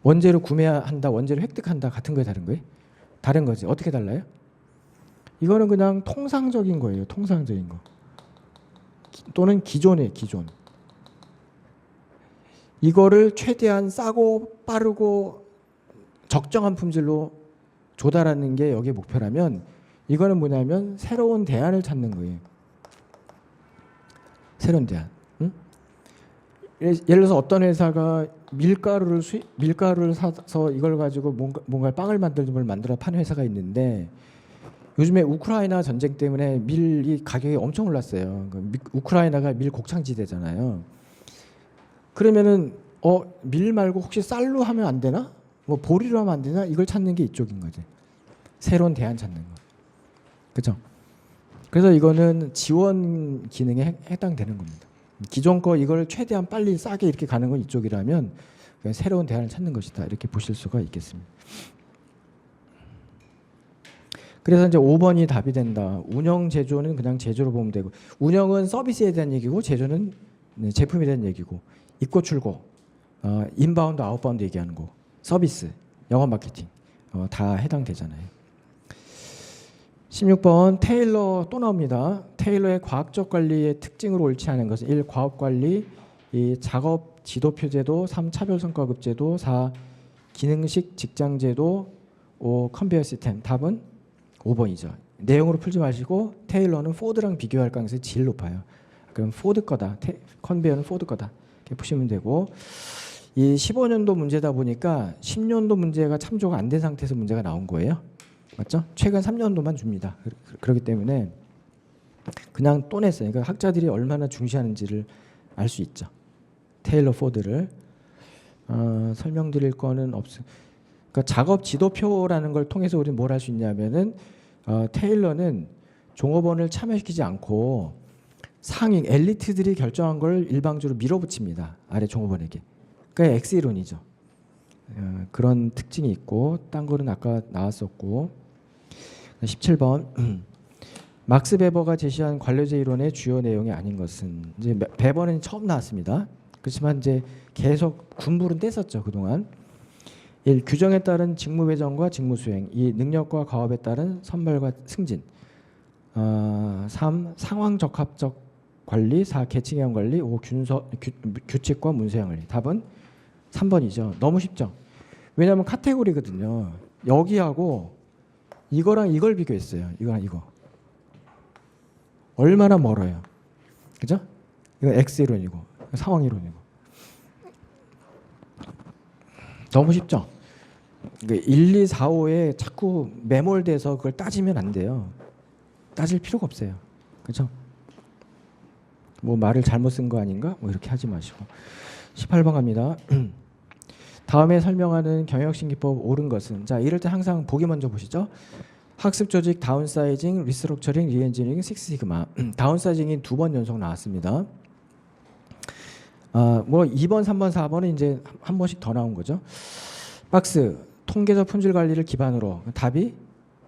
원재료 구매한다, 원재료 획득한다 같은 거에 다른 거예요? 다른 거지. 어떻게 달라요? 이거는 그냥 통상적인 거예요. 통상적인 거. 또는 기존의 기존. 이거를 최대한 싸고 빠르고 적정한 품질로 조달하는 게 여기의 목표라면 이거는 뭐냐면 새로운 대안을 찾는 거예요. 새로운 대안. 응? 예를 들어서 어떤 회사가 밀가루를 사서 이걸 가지고 뭔가 빵을 만들어 파는 회사가 있는데 요즘에 우크라이나 전쟁 때문에 밀이 가격이 엄청 올랐어요. 우크라이나가 밀 곡창지대잖아요. 그러면은 밀 말고 혹시 쌀로 하면 안 되나? 뭐 보리로 하면 안 되나? 이걸 찾는 게 이쪽인 거지. 새로운 대안 찾는 거. 그렇죠? 그래서 이거는 지원 기능에 해당되는 겁니다. 기존 거 이걸 최대한 빨리 싸게 이렇게 가는 건 이쪽이라면 새로운 대안을 찾는 것이다. 이렇게 보실 수가 있겠습니다. 그래서 이제 5번이 답이 된다. 운영 제조는 그냥 제조로 보면 되고 운영은 서비스에 대한 얘기고 제조는 제품에 대한 얘기고 입고 출고 인바운드 아웃바운드 얘기하는 거 서비스 영업 마케팅 다 해당되잖아요. 16번 테일러 또 나옵니다. 테일러의 과학적 관리의 특징으로 옳지 않은 것은 1. 과업 관리 2. 작업 지도표 제도 3. 차별성과급 제도 4. 기능식 직장 제도 5. 컨베이어 시스템. 답은 5번이죠. 내용으로 풀지 마시고 테일러는 포드랑 비교할 가능성이 제일 높아요. 그럼 포드 거다. 컨베이어는 포드 거다. 이렇게 푸시면 되고 이 15년도 문제다 보니까 10년도 문제가 참조가 안 된 상태에서 문제가 나온 거예요. 맞죠? 최근 3년도만 줍니다. 그렇기 때문에 그냥 또 냈어요. 그러니까 학자들이 얼마나 중시하는지를 알 수 있죠. 테일러 포드를 설명드릴 거는 없어요. 그러니까 작업 지도표라는 걸 통해서 우리는 뭘 할 수 있냐면은 테일러는 종업원을 참여시키지 않고 상위 엘리트들이 결정한 걸 일방적으로 밀어붙입니다. 아래 종업원에게. 그러니까 엑스이론이죠. 그런 특징이 있고 딴 거는 아까 나왔었고 17번 막스 베버가 제시한 관료제 이론의 주요 내용이 아닌 것은 이제 베버는 처음 나왔습니다. 그렇지만 이제 계속 군부는 뗐었죠 그동안. 1. 규정에 따른 직무 배정과 직무 수행 2. 능력과 과업에 따른 선발과 승진 3. 상황 적합적 관리 4. 계층형 관리 5. 규칙과 문서형 관리. 답은 3번이죠. 너무 쉽죠. 왜냐하면 카테고리거든요. 여기하고 이거랑 이걸 비교했어요. 이거랑 이거. 얼마나 멀어요. 그죠? 이거 X이론이고 상황이론이고. 너무 쉽죠? 1, 2, 4, 5에 자꾸 매몰돼서 그걸 따지면 안 돼요. 따질 필요가 없어요. 그렇죠? 뭐 말을 잘못 쓴 거 아닌가? 뭐 이렇게 하지 마시고. 18번 갑니다. 다음에 설명하는 경영신기법 옳은 것은 자 이럴 때 항상 보기 먼저 보시죠. 학습 조직 다운사이징, 리스트럭처링, 리엔지니어링, 식스시그마. 다운사이징이 2번 연속 나왔습니다. 뭐 2번, 3번, 4번은 이제 한 번씩 더 나온 거죠. 박스 통계적 품질 관리를 기반으로 답이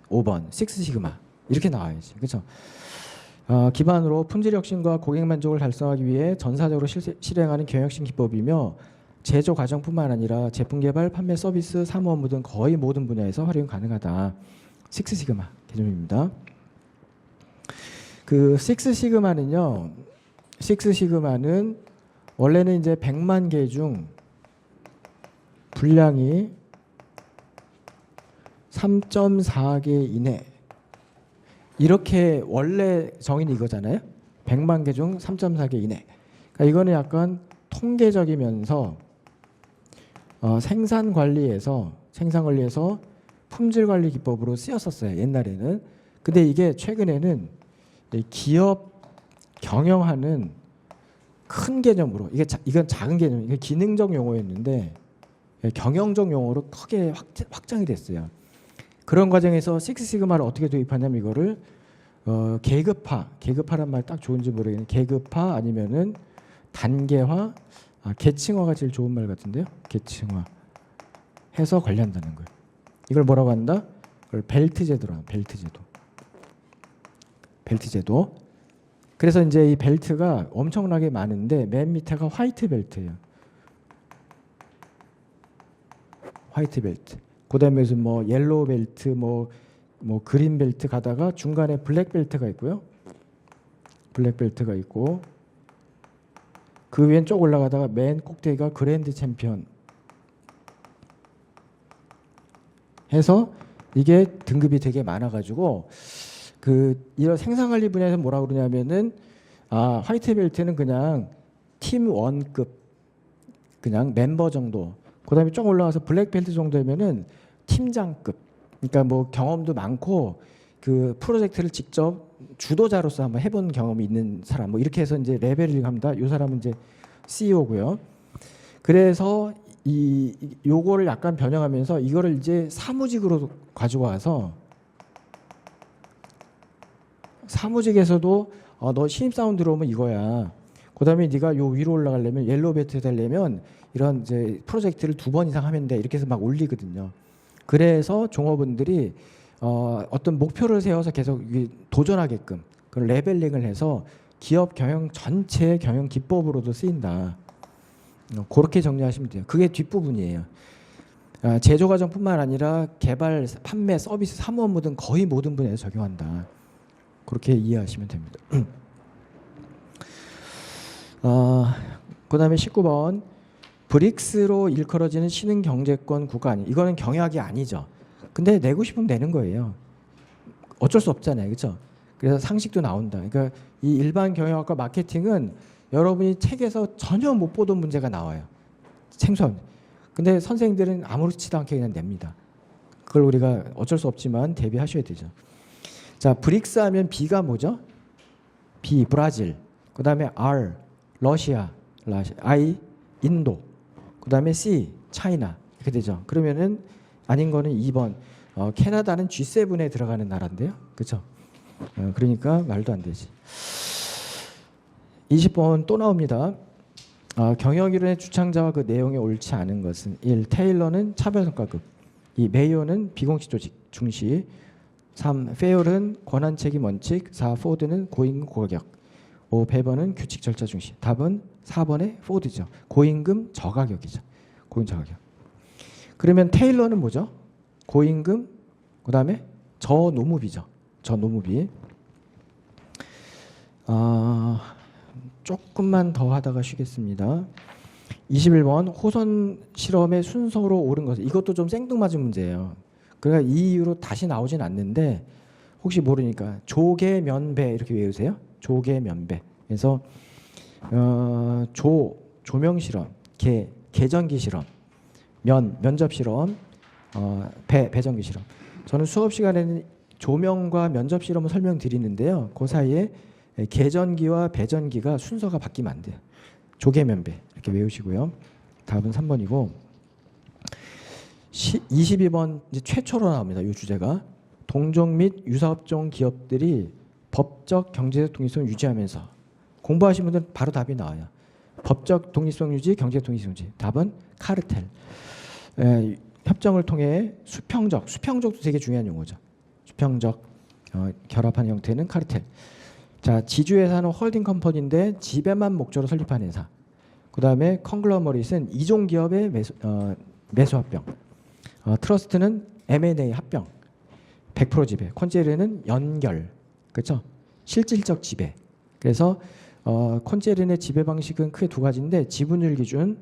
5번 식스시그마 이렇게 나와야지. 그렇죠? 기반으로 품질 혁신과 고객 만족을 달성하기 위해 전사적으로 실행하는 경영신 기법이며 제조 과정뿐만 아니라 제품 개발, 판매, 서비스, 사무 업무 등 거의 모든 분야에서 활용 가능하다. 식스시그마 개념입니다. 그 식스시그마는요. 식스시그마는 원래는 이제 100만 개 중 분량이 3.4개 이내 이렇게 원래 정의는 이거잖아요. 100만 개 중 3.4개 이내. 그러니까 이거는 약간 통계적이면서 생산 관리에서 품질 관리 기법으로 쓰였었어요. 옛날에는. 근데 이게 최근에는 기업 경영하는 큰 개념으로 이건 작은 개념, 이게 기능적 용어였는데 경영적 용어로 크게 확장이 됐어요. 그런 과정에서 식스시그마를 어떻게 도입하냐면 이거를 계급화란 말 딱 좋은지 모르겠는데 계급화 아니면은 단계화, 계층화가 제일 좋은 말 같은데요. 계층화 해서 관리한다는 거예요. 이걸 뭐라고 한다? 그걸 벨트 제도라. 벨트 제도. 그래서 이제 이 벨트가 엄청나게 많은데 맨 밑에가 화이트 벨트예요. 화이트 벨트. 그다음에 무슨 뭐 옐로우 벨트, 뭐 그린 벨트 가다가 중간에 블랙 벨트가 있고요. 블랙 벨트가 있고 그 위엔 쭉 올라가다가 맨 꼭대기가 그랜드 챔피언 해서 이게 등급이 되게 많아가지고 그 이런 생산관리 분야에서 뭐라 그러냐면은 화이트 벨트는 그냥 팀 1급 그냥 멤버 정도. 그다음에 좀 올라가서 블랙 벨트 정도면은 팀장급. 그러니까 뭐 경험도 많고 그 프로젝트를 직접 주도자로서 한번 해본 경험이 있는 사람. 뭐 이렇게 해서 이제 레벨을 합니다. 이 사람은 이제 CEO고요. 그래서 요거를 약간 변형하면서 이거를 이제 사무직으로 가지고 와서 사무직에서도 너 신입사원 들어오면 이거야. 그다음에 네가 요 위로 올라가려면 옐로우 벨트 되려면 이런 이제 프로젝트를 2번 이상 하면 돼. 이렇게 해서 막 올리거든요. 그래서 종업원들이 어떤 목표를 세워서 계속 도전하게끔 그런 레벨링을 해서 기업 경영 전체 경영 기법으로도 쓰인다. 그렇게 정리하시면 돼요. 그게 뒷부분이에요. 제조 과정뿐만 아니라 개발, 판매, 서비스, 사무 업무 등 거의 모든 분야에 적용한다. 그렇게 이해하시면 됩니다. 그다음에 19번 브릭스로 일컬어지는 신흥 경제권 구간. 이거는 경영학이 아니죠. 근데 내고 싶으면 내는 거예요. 어쩔 수 없잖아요. 그렇죠? 그래서 상식도 나온다. 그러니까 이 일반 경영학과 마케팅은 여러분이 책에서 전혀 못 보던 문제가 나와요. 생소한. 근데 선생님들은 아무렇지도 않게 그냥 냅니다. 그걸 우리가 어쩔 수 없지만 대비하셔야 되죠. 자, 브릭스 하면 B가 뭐죠? B, 브라질. 그 다음에 R, 러시아. I, 인도. 그 다음에 C, 차이나. 이렇게 되죠. 그러면은 아닌 거는 2번. 캐나다는 G7에 들어가는 나라인데요. 그렇죠? 그러니까 말도 안 되지. 20번 또 나옵니다. 경영이론의 주창자와 그 내용이 옳지 않은 것은 1. 테일러는 차별성과급 2. 메이어는 비공식 조직 중시 3. 페어는 권한 책임 원칙 4. 포드는 고임금 고가격 5. 베버는 규칙 절차 중시. 답은 4번의 포드죠. 고임금 저가격이죠. 고임금 저가격. 그러면 테일러는 뭐죠? 고임금 그 다음에 저노무비죠. 저노무비. 조금만 더 하다가 쉬겠습니다. 21번 호선 실험의 순서로 옳은 것은 이것도 좀 생뚱맞은 문제예요. 그러니까 이 이유로 다시 나오진 않는데 혹시 모르니까 조개면배 이렇게 외우세요. 조개면배. 그래서 조명 실험, 계전기 실험, 면접 실험, 배전기 실험. 저는 수업 시간에는 조명과 면접 실험을 설명드리는데요. 그 사이에 계전기와 배전기가 순서가 바뀌면 안 돼요. 조개면배 이렇게 외우시고요. 답은 3번이고 22번 이제 최초로 나옵니다. 이 주제가 동종 및 유사업종 기업들이 법적 경제적 독립성을 유지하면서 공부하신 분들은 바로 답이 나와요. 법적 독립성 유지, 경제적 독립성 유지. 답은 카르텔. 협정을 통해 수평적도 되게 중요한 용어죠. 수평적 결합한 형태는 카르텔. 자, 지주회사는 홀딩 컴퍼니인데 지배만 목적으로 설립한 회사. 그 다음에 컨글러머릿은 이종 기업의 매수 합병. 트러스트는 M&A 합병. 100% 지배. 콘체르는 연결. 그렇죠? 실질적 지배. 그래서 콘체르의 지배 방식은 크게 두 가지인데 지분율 기준은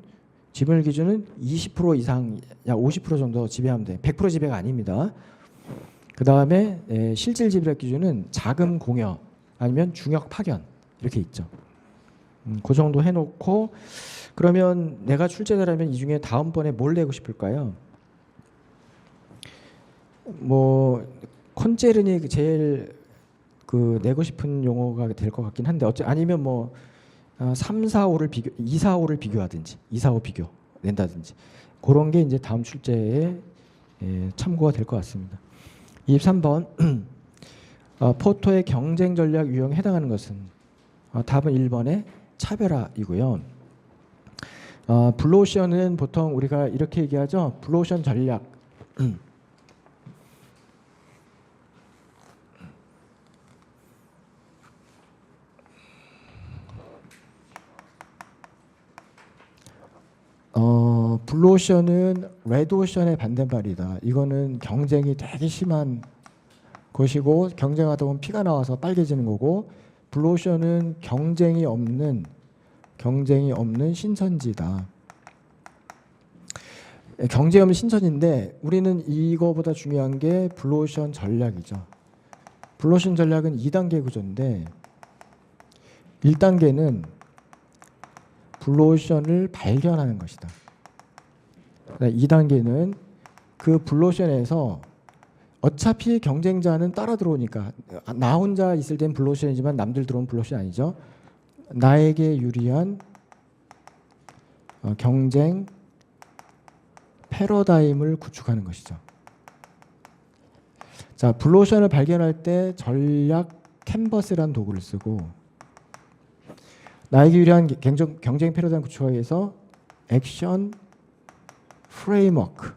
20% 이상, 약 50% 정도 지배하면 돼. 100% 지배가 아닙니다. 그 다음에 실질 지배력 기준은 자금 공여 아니면 중역 파견 이렇게 있죠. 그 정도 해놓고 그러면 내가 출제자라면 이 중에 다음번에 뭘 내고 싶을까요? 뭐 콘체르니 제일 그 내고 싶은 용어가 될 것 같긴 한데 아니면 뭐 3, 4, 5를 2, 4, 5를 비교하든지 2, 4, 5 비교 낸다든지 그런 게 이제 다음 출제에 참고가 될 것 같습니다. 23번 포토의 경쟁 전략 유형에 해당하는 것은 답은 1번의 차별화이고요. 블루오션은 보통 우리가 이렇게 얘기하죠. 블루오션 전략. 블루오션은 레드오션의 반대말이다. 이거는 경쟁이 되게 심한 것이고 경쟁하다 보면 피가 나와서 빨개지는 거고, 블루오션은 경쟁이 없는 신천지다. 경쟁이 없는 신천지인데 우리는 이거보다 중요한 게 블루오션 전략이죠. 블루오션 전략은 2단계 구조인데 1단계는 블루오션을 발견하는 것이다. 2단계는 그 블루오션에서 어차피 경쟁자는 따라 들어오니까, 나 혼자 있을 땐 블루오션이지만 남들 들어오면 블루오션 아니죠. 나에게 유리한 경쟁 패러다임을 구축하는 것이죠. 자, 블루오션을 발견할 때 전략 캔버스라는 도구를 쓰고, 나에게 유리한 경쟁 패러다임 구축하기 위해서 액션 프레임워크를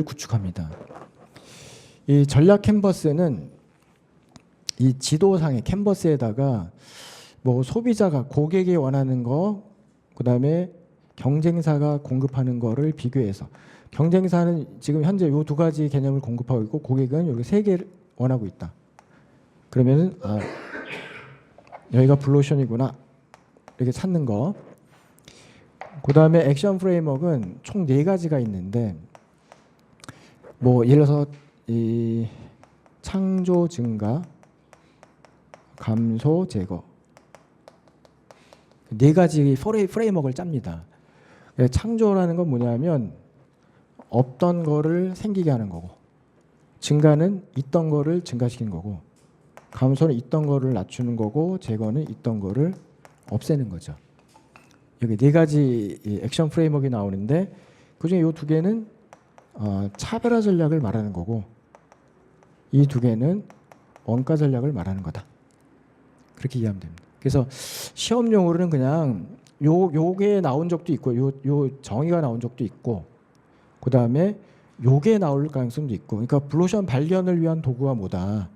구축합니다. 이 전략 캔버스는 이 지도상의 캔버스에다가 뭐 소비자가 고객이 원하는 거, 그다음에 경쟁사가 공급하는 거를 비교해서, 경쟁사는 지금 현재 이 두 가지 개념을 공급하고 있고 고객은 여기 세 개를 원하고 있다. 그러면은 여기가 블루오션이구나 이렇게 찾는 거. 그다음에 액션 프레임워크는 총 4가지가 있는데, 뭐 예를 들어서 이 창조 증가, 감소 제거, 4가지 프레임워크를 짭니다. 창조라는 건 뭐냐면 없던 거를 생기게 하는 거고, 증가는 있던 거를 증가시키는 거고, 감소는 있던 거를 낮추는 거고, 제거는 있던 거를 없애는 거죠. 여기 4가지 액션 프레임워크가 나오는데 그중에 이 2개는 차별화 전략을 말하는 거고, 이 2개는 원가 전략을 말하는 거다. 그렇게 이해하면 됩니다. 그래서 시험용으로는 그냥 요게 나온 적도 있고, 요 정의가 나온 적도 있고, 그 다음에 요게 나올 가능성도 있고. 그러니까 블루오션 발견을 위한 도구가 뭐다,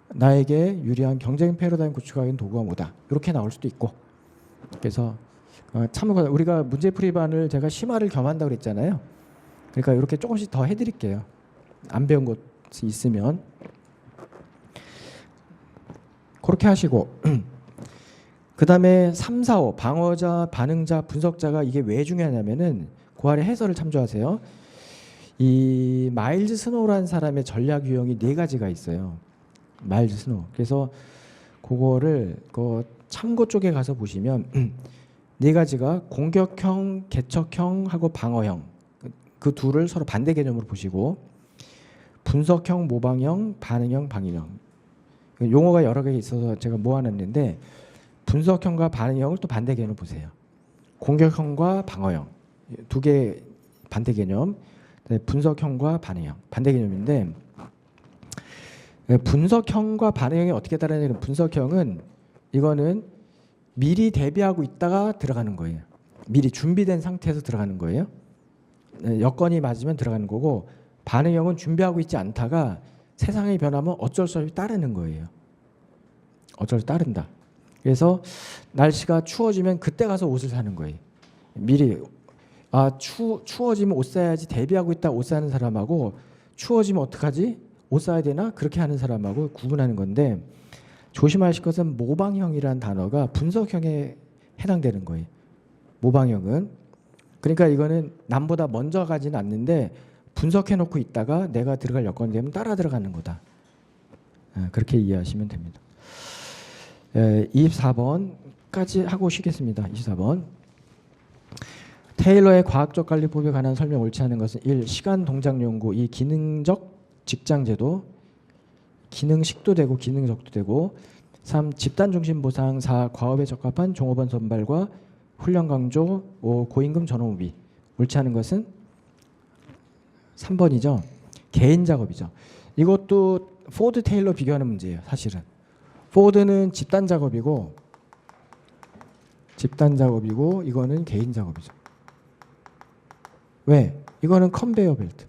나에게 유리한 경쟁 패러다임 구축하기 위한 도구가 뭐다, 이렇게 나올 수도 있고. 그래서 참고가, 우리가 문제풀이반을 제가 심화를 겸한다고 그랬잖아요. 그러니까 이렇게 조금씩 더 해드릴게요. 안 배운 것이 있으면 그렇게 하시고 그 다음에 3, 4, 5 방어자, 반응자, 분석자가 이게 왜 중요하냐면은 그 아래 해설을 참조하세요. 이 마일즈 스노우라는 사람의 전략 유형이 4가지가 있어요. 마일즈 스노우. 그래서 그거를 그 참고 쪽에 가서 보시면 4가지가 공격형, 개척형하고 방어형, 그 둘을 서로 반대 개념으로 보시고, 분석형, 모방형, 반응형, 방위형. 용어가 여러 개 있어서 제가 모아놨는데 분석형과 반응형을 또 반대 개념으로 보세요. 공격형과 방어형 2개 반대 개념, 분석형과 반응형 반대 개념인데, 분석형과 반응형이 어떻게 다르냐면, 분석형은 이거는 미리 대비하고 있다가 들어가는 거예요. 미리 준비된 상태에서 들어가는 거예요. 여건이 맞으면 들어가는 거고, 반응형은 준비하고 있지 않다가 세상이 변하면 어쩔 수 없이 따르는 거예요. 어쩔 수 없이 따른다. 그래서 날씨가 추워지면 그때 가서 옷을 사는 거예요. 미리 추워지면 옷 사야지 대비하고 있다 옷 사는 사람하고, 추워지면 어떡하지? 옷 사야 되나? 그렇게 하는 사람하고 구분하는 건데, 조심하실 것은 모방형이라는 단어가 분석형에 해당되는 거예요. 모방형은. 그러니까 이거는 남보다 먼저 가지는 않는데 분석해놓고 있다가 내가 들어갈 여건이 되면 따라 들어가는 거다. 그렇게 이해하시면 됩니다. 24번까지 하고 쉬겠습니다. 24번. 테일러의 과학적 관리법에 관한 설명 옳지 않은 것은 1. 시간 동작 연구, 이 기능적 직장제도, 기능식도 되고 기능적도 되고. 3. 집단 중심 보상. 4. 과업에 적합한 종업원 선발과 훈련 강조. 5. 고임금 전업무비. 옳지 않은 것은 3번이죠. 개인 작업이죠. 이것도 포드 테일러 비교하는 문제예요. 사실은 포드는 집단 작업이고 이거는 개인 작업이죠. 왜? 이거는 컨베이어 벨트,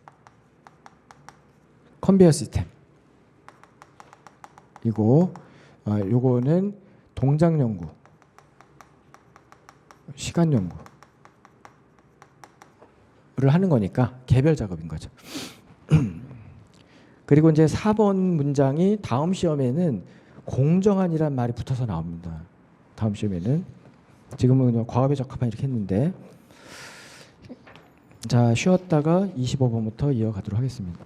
컨베이어 시스템 이고, 요거는 동작 연구, 시간 연구. 하는 거니까 개별 작업인 거죠. 그리고 이제 4번 문장이 다음 시험에는 공정한이란 말이 붙어서 나옵니다. 다음 시험에는 지금은 그냥 과업에 적합한 이렇게 했는데 자 쉬었다가 25번부터 이어가도록 하겠습니다.